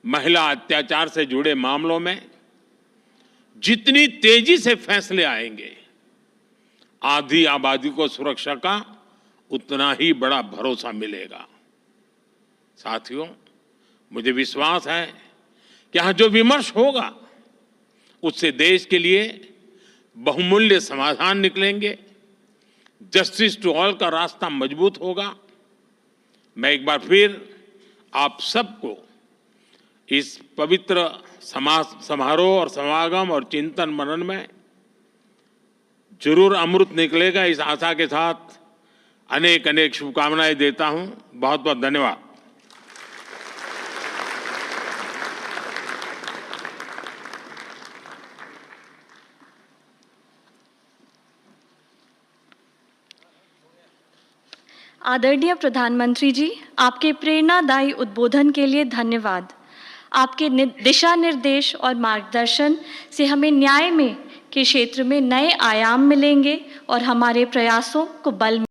महिला अत्याचार से जुड़े मामलों में जितनी तेजी से फैसले आएंगे, आधी आबादी को सुरक्षा का उतना ही बड़ा भरोसा मिलेगा। साथियों, मुझे विश्वास है कि यहाँ जो विमर्श होगा उससे देश के लिए बहुमूल्य समाधान निकलेंगे। जस्टिस टू ऑल का रास्ता मजबूत होगा। मैं एक बार फिर आप सबको इस पवित्र समारोह और समागम और चिंतन मनन में जरूर अमृत निकलेगा, इस आशा के साथ अनेक अनेक शुभकामनाएं देता हूं। बहुत बहुत धन्यवाद। आदरणीय प्रधानमंत्री जी, आपके प्रेरणादायी उद्बोधन के लिए धन्यवाद। आपके दिशा निर्देश और मार्गदर्शन से हमें न्याय में के क्षेत्र में नए आयाम मिलेंगे और हमारे प्रयासों को बल